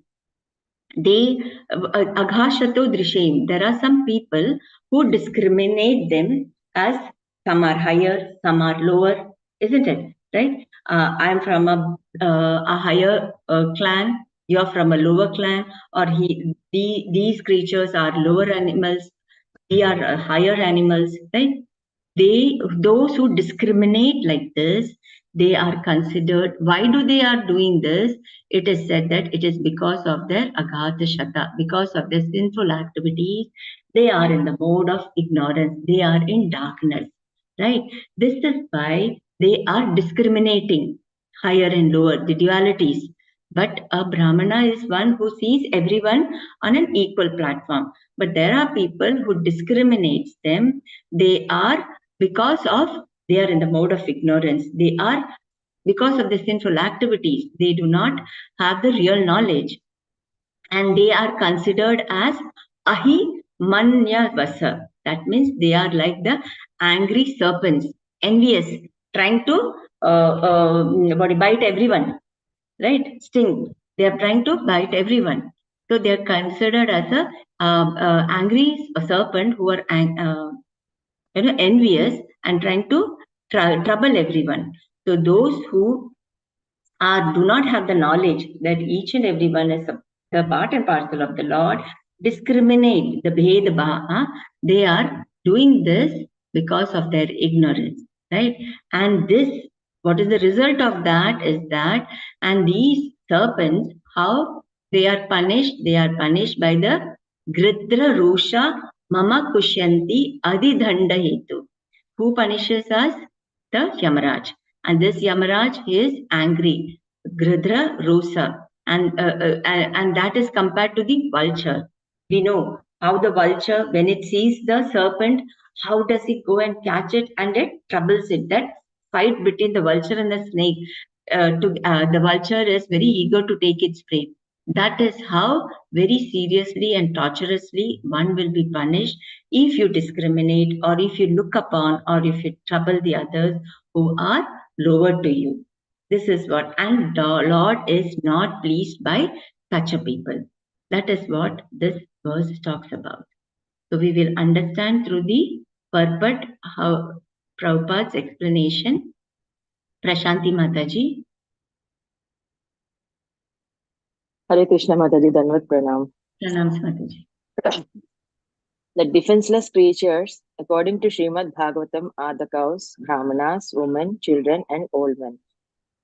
They Aghashato Drishem. There are some people who discriminate them as some are higher, some are lower, isn't it? Right? I'm from a higher clan, you're from a lower clan, or these creatures are lower animals, we are higher animals, right? Those who discriminate like this, they are considered. Why do they are doing this? It is said that it is because of their aghata shata, because of their sinful activities. They are in the mode of ignorance. They are in darkness, right? This is why they are discriminating. higher and lower, the dualities. But a Brahmana is one who sees everyone on an equal platform. But there are people who discriminates them. They are because of they are in the mode of ignorance. They are because of the sinful activities. They do not have the real knowledge, and they are considered as ahi manya vasa. That means they are like the angry serpents, envious, trying to bite everyone, right? Sting. They are trying to bite everyone. So they are considered as a angry serpent who are envious and trying to trouble everyone. So those who do not have the knowledge that each and every one is the part and parcel of the Lord, discriminate the Bhed Bha, they are doing this because of their ignorance, right? And this, what is the result of that is that, and these serpents, how they are punished? They are punished by the Gridra Rusha Mama Kushyanti Adidhanda Hetu. Who punishes us? The Yamaraj. And this Yamaraj is angry, Gridra Rosa, and that is compared to the vulture. We know how the vulture, when it sees the serpent, how does it go and catch it, and it troubles it. That fight between the vulture and the snake, the vulture is very eager to take its prey. That is how very seriously and torturously one will be punished if you discriminate, or if you look upon, or if you trouble the others who are lower to you. This is what, and the Lord is not pleased by such a people. That is what this verse talks about. So we will understand through the purport how Prabhupada's explanation. Prashanti Mataji. Hare Krishna Mataji, Danvat Pranam. Pranam Mataji. The defenseless creatures, according to Shrimad Bhagavatam, are the cows, brahmanas, women, children, and old men.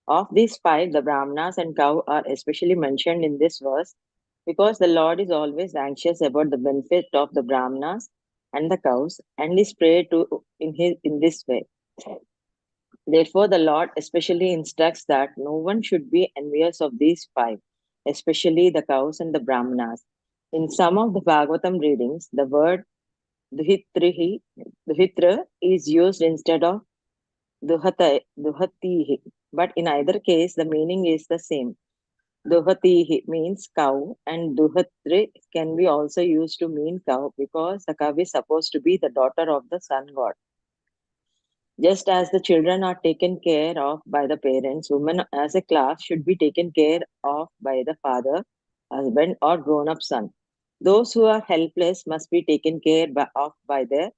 Of these five, the brahmanas and cow are especially mentioned in this verse because the Lord is always anxious about the benefit of the brahmanas and the cows, and is prayed to in this way. Therefore, the Lord especially instructs that no one should be envious of these five, especially the cows and the brahmanas. In some of the Bhagavatam readings, the word duhitra is used instead of duhatihi, but in either case, the meaning is the same. Duhatihi means cow, and duhatre can be also used to mean cow because the cow is supposed to be the daughter of the sun god. Just as the children are taken care of by the parents, women as a class should be taken care of by the father, husband, or grown up son. Those who are helpless must be taken care of by their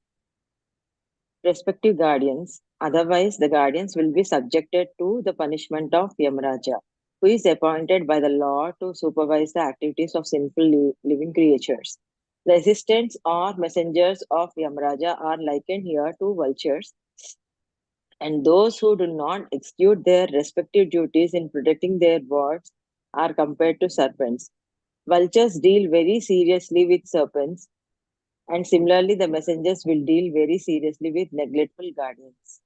respective guardians. Otherwise, the guardians will be subjected to the punishment of Yamaraja, who is appointed by the law to supervise the activities of sinful living creatures. The assistants or messengers of Yamaraja are likened here to vultures, and those who do not execute their respective duties in protecting their wards are compared to serpents. Vultures deal very seriously with serpents, and similarly, the messengers will deal very seriously with neglectful guardians.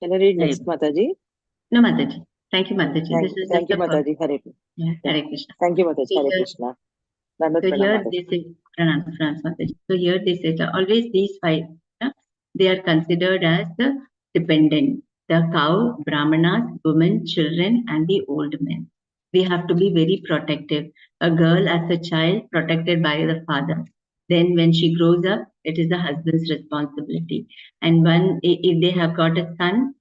Can I read next, Mataji? No, Mataji. Thank you, Mataji. Thank you, Mataji. Hare Krishna. Yeah, Hare Krishna. Thank you, Mataji. Hare Krishna. So here they say, Mataji. So here they say that always these five, they are considered as the dependent: the cow, brahmanas, women, children, and the old men. We have to be very protective. A girl as a child protected by the father. Then when she grows up, it is the husband's responsibility. And if they have got a son,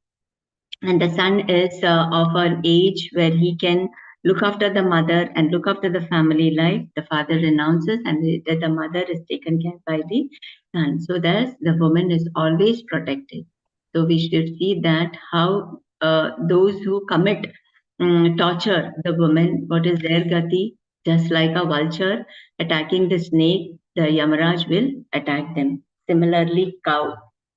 and the son is of an age where he can look after the mother and look after the family life, the father renounces, and the mother is taken care by the son. So thus the woman is always protected. So we should see that how those who commit torture the woman, what is their gati? Just like a vulture attacking the snake, the Yamaraj will attack them. Similarly, cow.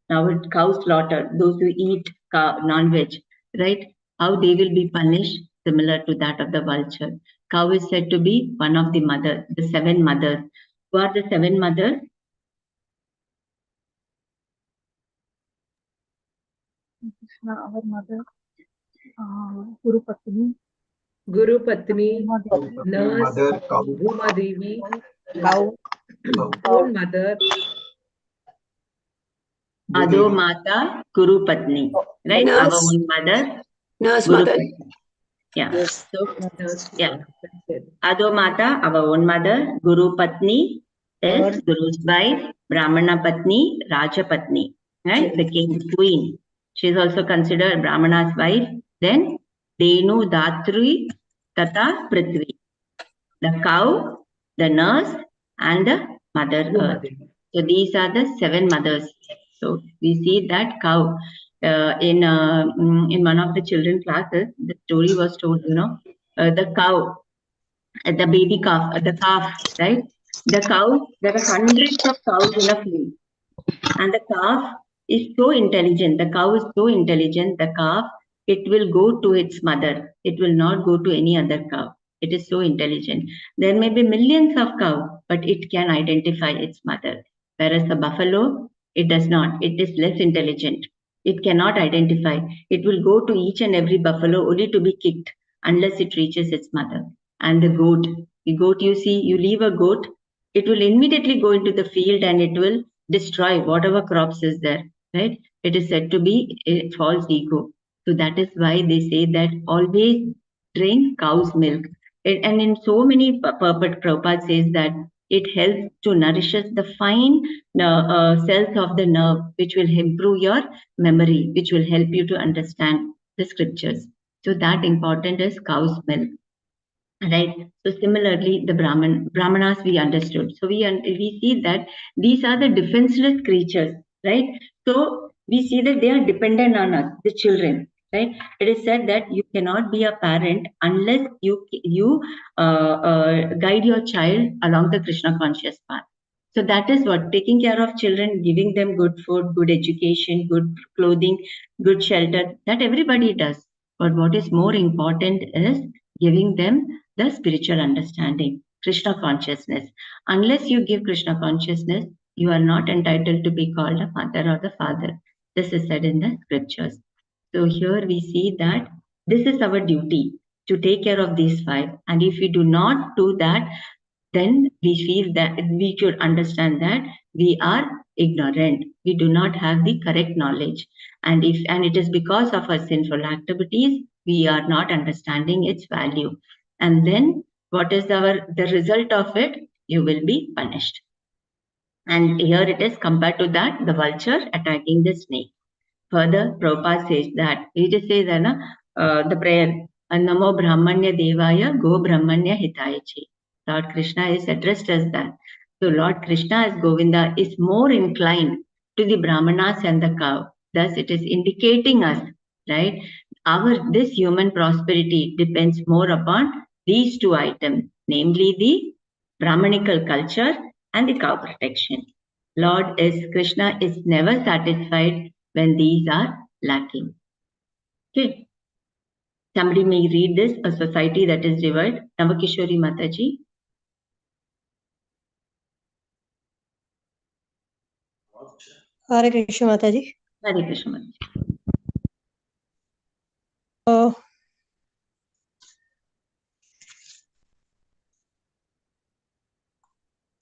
Now, cow slaughter, those who eat non-veg, right? How they will be punished, similar to that of the vulture. Cow is said to be one of the mothers, the seven mothers. Who are the seven mothers? Our mother. Guru Patni, nurse, Mother, cow, Bhuma Devi, Cow. own mother, Ado Bhudevi. Mata, Guru Patni, right? Our Nurse. own mother, Nurse Guru mother. Patni. Yeah. Yes. So, nurse. yeah. Ado Mata, our own mother, Guru Patni is Guru's wife, Brahmana Patni, Raja Patni, right? The king's queen. She is also considered Brahmana's wife. Then Denu Datri Tata Prithvi. The cow, the nurse, and the mother Bhuma earth. Devi. So these are the 7 mothers. So we see that cow in one of the children classes. The story was told. The cow, the baby calf, the calf, right? The cow. There are hundreds of cows in a field, and the calf is so intelligent. The cow is so intelligent. The calf, it will go to its mother. It will not go to any other cow. It is so intelligent. There may be millions of cows, but it can identify its mother. Whereas the buffalo, it does not. It is less intelligent. It cannot identify. It will go to each and every buffalo only to be kicked unless it reaches its mother. And the goat, you see, you leave a goat, it will immediately go into the field and it will destroy whatever crops is there, right? It is said to be a false ego. So that is why they say that always drink cow's milk. And in so many Prabhupada says that it helps to nourishes the fine cells of the nerve, which will improve your memory, which will help you to understand the scriptures. So that important is cow's milk. Right. So similarly, the Brahmanas we understood. So we see that these are the defenseless creatures, right? So we see that they are dependent on us, the children, right? It is said that you cannot be a parent unless you guide your child along the Krishna conscious path. So that is what taking care of children, giving them good food, good education, good clothing, good shelter. That everybody does. But what is more important is giving them the spiritual understanding, Krishna consciousness. Unless you give Krishna consciousness, you are not entitled to be called a mother or the father. This is said in the scriptures. So here we see that this is our duty to take care of these 5. And if we do not do that, then we feel that we should understand that we are ignorant. We do not have the correct knowledge. And it is because of our sinful activities, we are not understanding its value. And then what is the result of it? You will be punished. And here it is compared to that, the vulture attacking the snake. Further, Prabhupada says that, he just says the prayer, Namo Brahmanya Devaya Go Brahmanya Hitayachi. Lord Krishna is addressed as that. So Lord Krishna as Govinda is more inclined to the Brahmanas and the cow. Thus it is indicating us, right? This human prosperity depends more upon these 2 items, namely the Brahmanical culture and the cow protection. Lord Krishna is never satisfied when these are lacking. Okay. Somebody may read this, a society that is divided. Navakishori Mataji. Hare Krishna Mataji. Hare Krishna Mataji.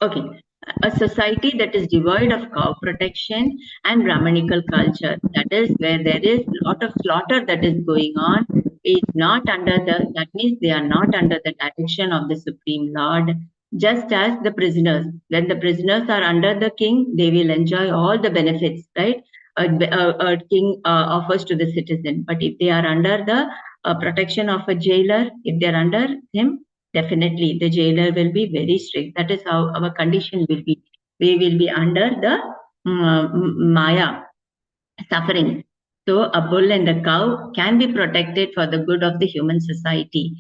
Okay. A society that is devoid of cow protection and Brahmanical culture, that is where there is a lot of slaughter that is going on, is not that means they are not under the direction of the Supreme Lord. Just as the prisoners, when the prisoners are under the king, they will enjoy all the benefits, right? A king offers to the citizen. But if they are under the protection of a jailer, if they are under him, definitely the jailer will be very strict. That is how our condition will be. We will be under the Maya, suffering. So a bull and a cow can be protected for the good of the human society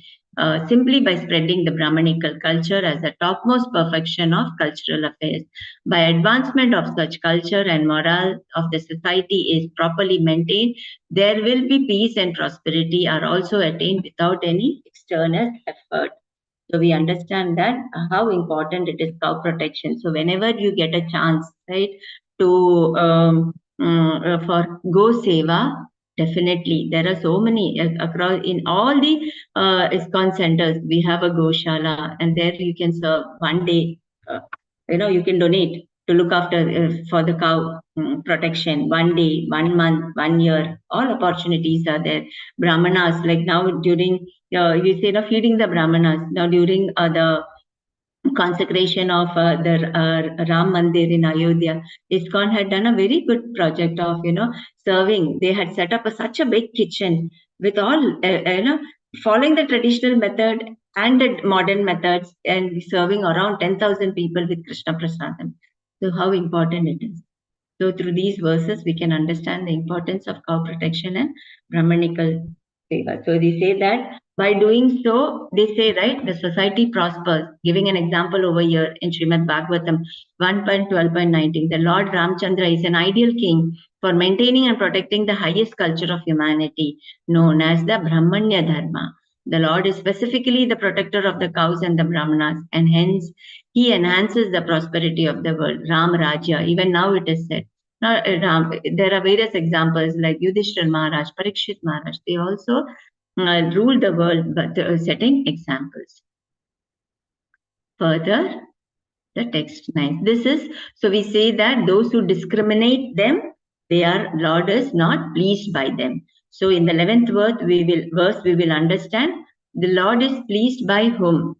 simply by spreading the Brahmanical culture as the topmost perfection of cultural affairs. By advancement of such culture and morale of the society is properly maintained, there will be peace and prosperity are also attained without any external effort. So we understand that how important it is cow protection. So whenever you get a chance, right, to for Go Seva, Definitely, there are so many across in all the ISKCON centers. We have a Goshala, and there you can serve one day. You can donate to look after for the cow protection. One day, 1 month, 1 year. All opportunities are there. Brahmanas, like now during you say feeding the Brahmanas. Now during the consecration of the Ram Mandir in Ayodhya, ISKCON had done a very good project of serving. They had set up such a big kitchen with all following the traditional method and the modern methods, and serving around 10,000 people with Krishna Prasadam. So how important it is. So through these verses, we can understand the importance of cow protection and Brahmanical seva. So they say that by doing so, they say, right, the society prospers. Giving an example over here in Shrimad Bhagavatam 1.12.19, the Lord Ramchandra is an ideal king for maintaining and protecting the highest culture of humanity, known as the Brahmanya Dharma. The Lord is specifically the protector of the cows and the Brahmanas, and hence he enhances the prosperity of the world. Ram Rajya, even now it is said. Now, there are various examples like Yudhishthir Maharaj, Parikshit Maharaj. They also rule the world, but setting examples. Further, the text 9. This is, so we say that those who discriminate them, Lord is not pleased by them. So in the 11th verse, we will understand the Lord is pleased by whom.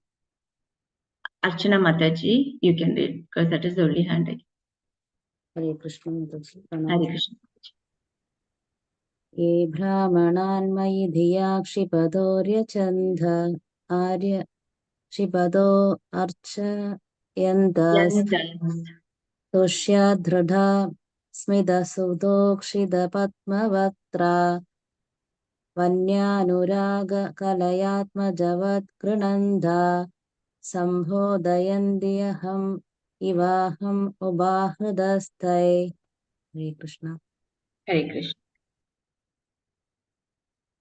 Archana Mataji, you can read because that is the only hand. Hare Krishna Mataji. Hare Krishna. ये ब्राह्मणान्मयि धिया क्षिपदोर्यचन्द आर्य क्षिपदो तुष्यादृढा स्मितसुदोक्षितपद्मवक्त्रा वन्यानुरागकलयात्मजवत् गृणन्दा सम्बोधयन्त्यहम् इवाहम् उबाहृदस्थै. Hare Krishna. Hare Krishna.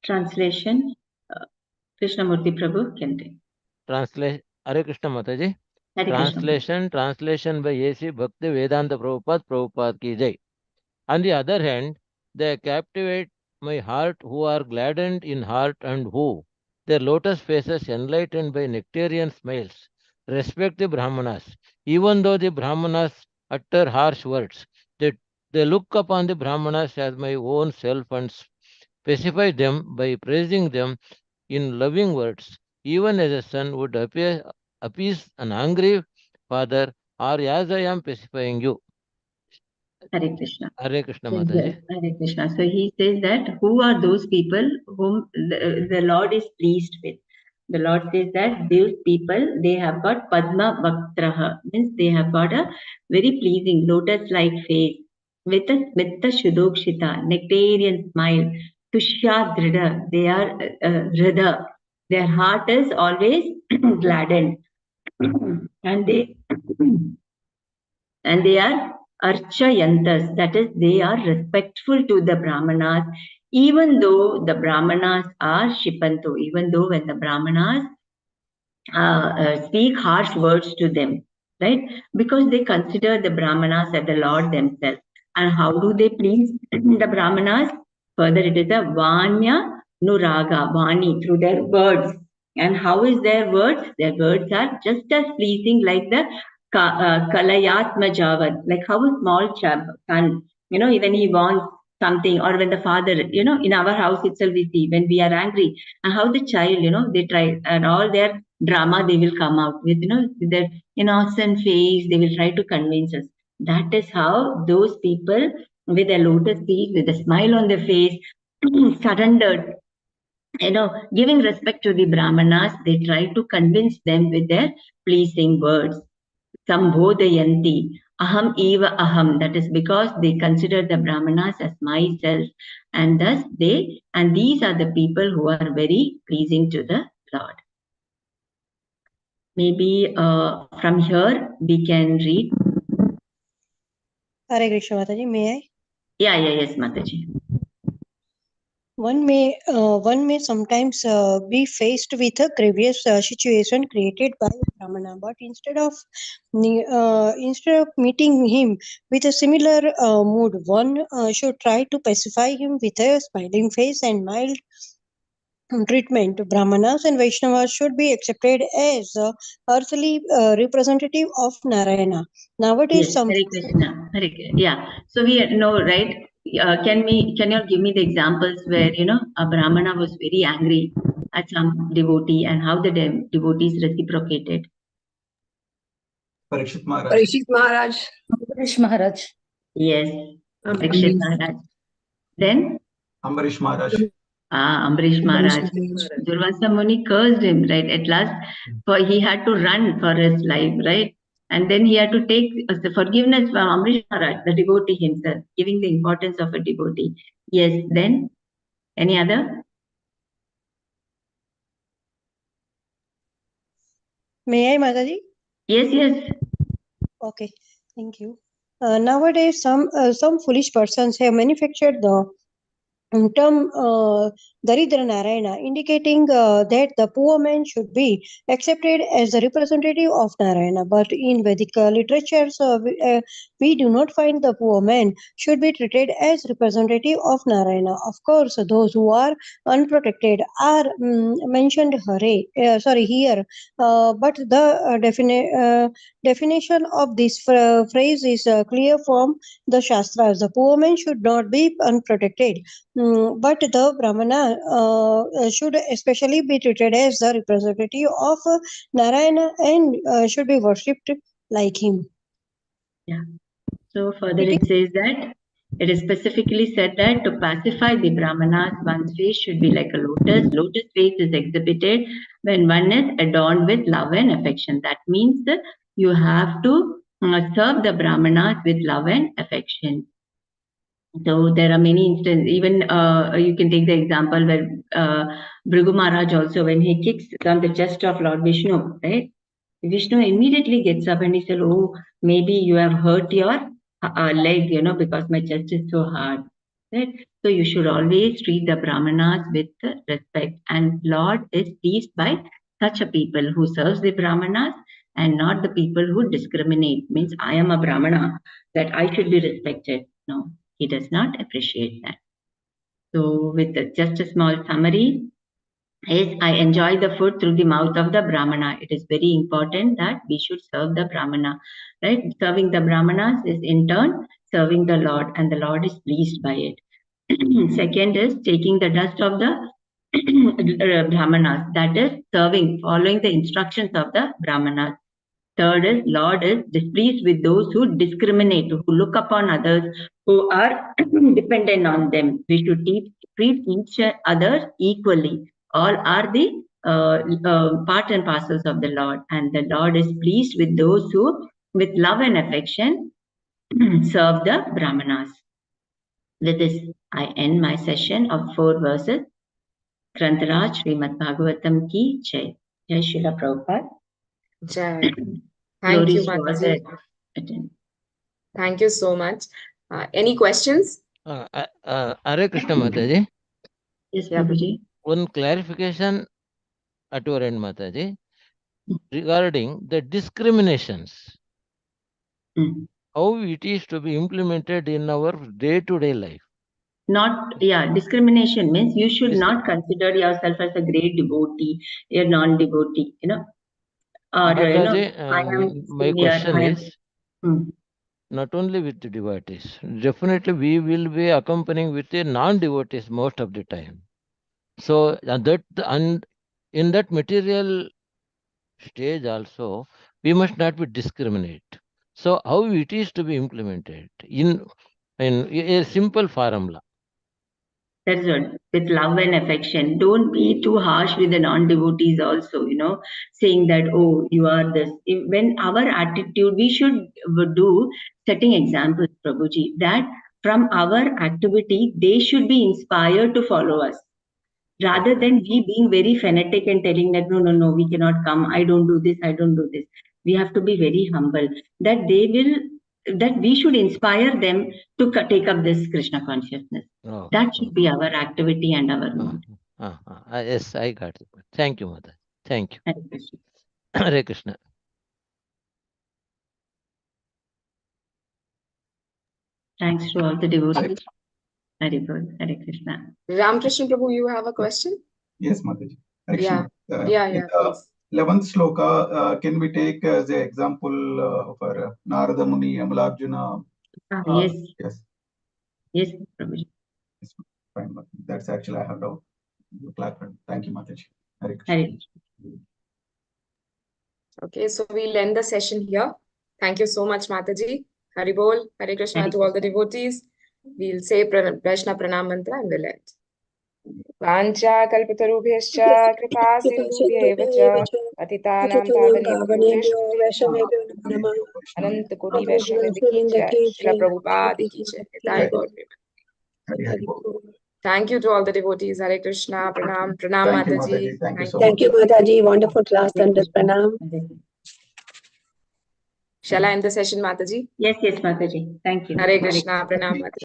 Translation, Krishnamurti Prabhu can take. Translation, Hare Krishna Mataji. Hare Translation by A.C. Bhakti Vedanta Prabhupada ki jai. On the other hand, they captivate my heart who are gladdened in heart and who, their lotus faces enlightened by nectarian smiles, respect the Brahmanas. Even though the Brahmanas utter harsh words, they look upon the Brahmanas as my own self and specify them by praising them in loving words, even as a son would appease an angry father, or as I am pacifying you. Hare Krishna. Hare Krishna Mataji. Hare Krishna. So he says that who are those people whom the Lord is pleased with? The Lord says that those people, they have got Padma Vaktraha, means they have got a very pleasing lotus-like face with a Shudokshita, nectarian smile, Tushya Dhrida, they are Dhrida. Their heart is always gladdened. And they are archayantas, that is, they are respectful to the Brahmanas, even though the Brahmanas are shipanto, even though when the Brahmanas speak harsh words to them, right? Because they consider the Brahmanas as the Lord themselves. And how do they please the Brahmanas? Further, it is a Vanya Nuraga, Vani, through their words. And how is their words? Their words are just as pleasing like the Kalayatma Javad, like how a small son, when he wants something, or when the father, in our house itself we see when we are angry, and how the child, they try, and all their drama they will come out with, with their innocent face, they will try to convince us. That is how those people with a lotus feet, with a smile on their face, surrendered, giving respect to the Brahmanas, they try to convince them with their pleasing words. Sambodhayanti, aham eva aham, that is because they consider the Brahmanas as myself, and thus these are the people who are very pleasing to the Lord. Maybe from here we can read. Hare Krishna Mataji, may I? Yes, Mataji. One may sometimes be faced with a grievous situation created by Brahmana, but instead of meeting him with a similar mood, one should try to pacify him with a smiling face and mild treatment. Brahmanas and Vaishnavas should be accepted as earthly representative of Narayana. Nowadays, Yes, some Hare Krishna. Yeah. So we know, right? Can you give me the examples where a Brahmana was very angry at some devotee and how the devotees reciprocated? Parikshit Maharaj. Parikshit Maharaj. Ambarish Maharaj. Yes, Parikshit Maharaj. Then Ambarish Maharaj. Ambarish Maharaj. Durvasa Muni cursed him, right? At last, for he had to run for his life, right? And then he had to take the forgiveness from Ambarish Maharaj, the devotee himself, giving the importance of a devotee. Yes, then any other? May I, Mataji? Yes. Okay, thank you. Nowadays, some foolish persons have manufactured the term Daridra Narayana, indicating that the poor man should be accepted as the representative of Narayana. But in Vedic literatures, we do not find the poor man should be treated as representative of Narayana. Of course, those who are unprotected are mentioned here, but the definition of this phrase is clear from the Shastras. The poor man should not be unprotected. But the Brahmana should especially be treated as the representative of Narayana and should be worshipped like him. Yeah. So further it says that it is specifically said that to pacify the Brahmanas, one's face should be like a lotus. Lotus face is exhibited when one is adorned with love and affection. That means that you have to serve the Brahmanas with love and affection. So there are many instances, even you can take the example where Bhrigu Maharaj also, when he kicks on the chest of Lord Vishnu, right? Vishnu immediately gets up and he said, oh, maybe you have hurt your leg, because my chest is so hard. Right? So you should always treat the Brahmanas with respect. And Lord is pleased by such a people who serves the Brahmanas and not the people who discriminate. Means I am a Brahmana, that I should be respected. No. He does not appreciate that. So with just a small summary, is I enjoy the food through the mouth of the Brahmana. It is very important that we should serve the Brahmana. Right? Serving the Brahmanas is in turn serving the Lord, and the Lord is pleased by it. Second is taking the dust of the Brahmanas. That is serving, following the instructions of the Brahmanas. Third is Lord is displeased with those who discriminate, who look upon others, who are dependent on them. We should treat each other equally. All are the part and parcels of the Lord. And the Lord is pleased with those who, with love and affection, serve the Brahmanas. With this, I end my session of 4 verses. Grantaraj Shrimad Bhagavatam ki Jai. Jai Srila Prabhupada. Jai. Thank you, Mataji. Thank you so much. Any questions? Hare Krishna Mataji. Yes, Prabhuji. One clarification at your end, Mataji, regarding the discriminations. How it is to be implemented in our day-to-day life. Discrimination means you should not consider yourself as a great devotee, a non-devotee, Or, Mataji, my question is, not only with the devotees, definitely we will be accompanying with the non-devotees most of the time. So and in that material stage also, we must not be discriminate. So how it is to be implemented in a simple formula? That's what, with love and affection. Don't be too harsh with the non-devotees also, saying that, oh, you are this. When our attitude, we should do setting examples, Prabhuji, that from our activity, they should be inspired to follow us. Rather than we being very fanatic and telling that, no, we cannot come, I don't do this, I don't do this. We have to be very humble, that they will that we should inspire them to take up this Krishna consciousness. That should be our activity and our mode. Yes, I got it. Thank you, Mother. Thank you. Hare Krishna. Hare Krishna. Thanks to all the devotees. Hare Krishna. Ramakrishna Prabhu, you have a question? Yes, Mataji. Yeah. In the 11th sloka, can we take as an example for Narada Muni, Amalarjuna? Yes. Yes. Yes, Prabhuji. Yes, fine. That's actually I have doubt. Thank you, Mataji. Hare Hare Krishna. Okay, so we'll end the session here. Thank you so much, Mataji. Hari Bol, Hare Krishna to all the devotees. We'll say Vaishnava Pranam Mantra and we'll end. Vancha kalpatarubhyascha kripa sindhubhyev cha patitanam pavanebhyo vaishnavebhyo namo ananta koti vaishnavendra ki jai Srila Prabhupada ki jai Nitai Gaur Prema. Thank you to all the devotees. Hare Krishna. Pranam. Pranam, Mataji. Thank you so Thank you, Mataji. Wonderful class under Pranam. Shall I end the session, Mataji? Yes, Mataji. Thank you. Hare Krishna. Pranam, Mataji.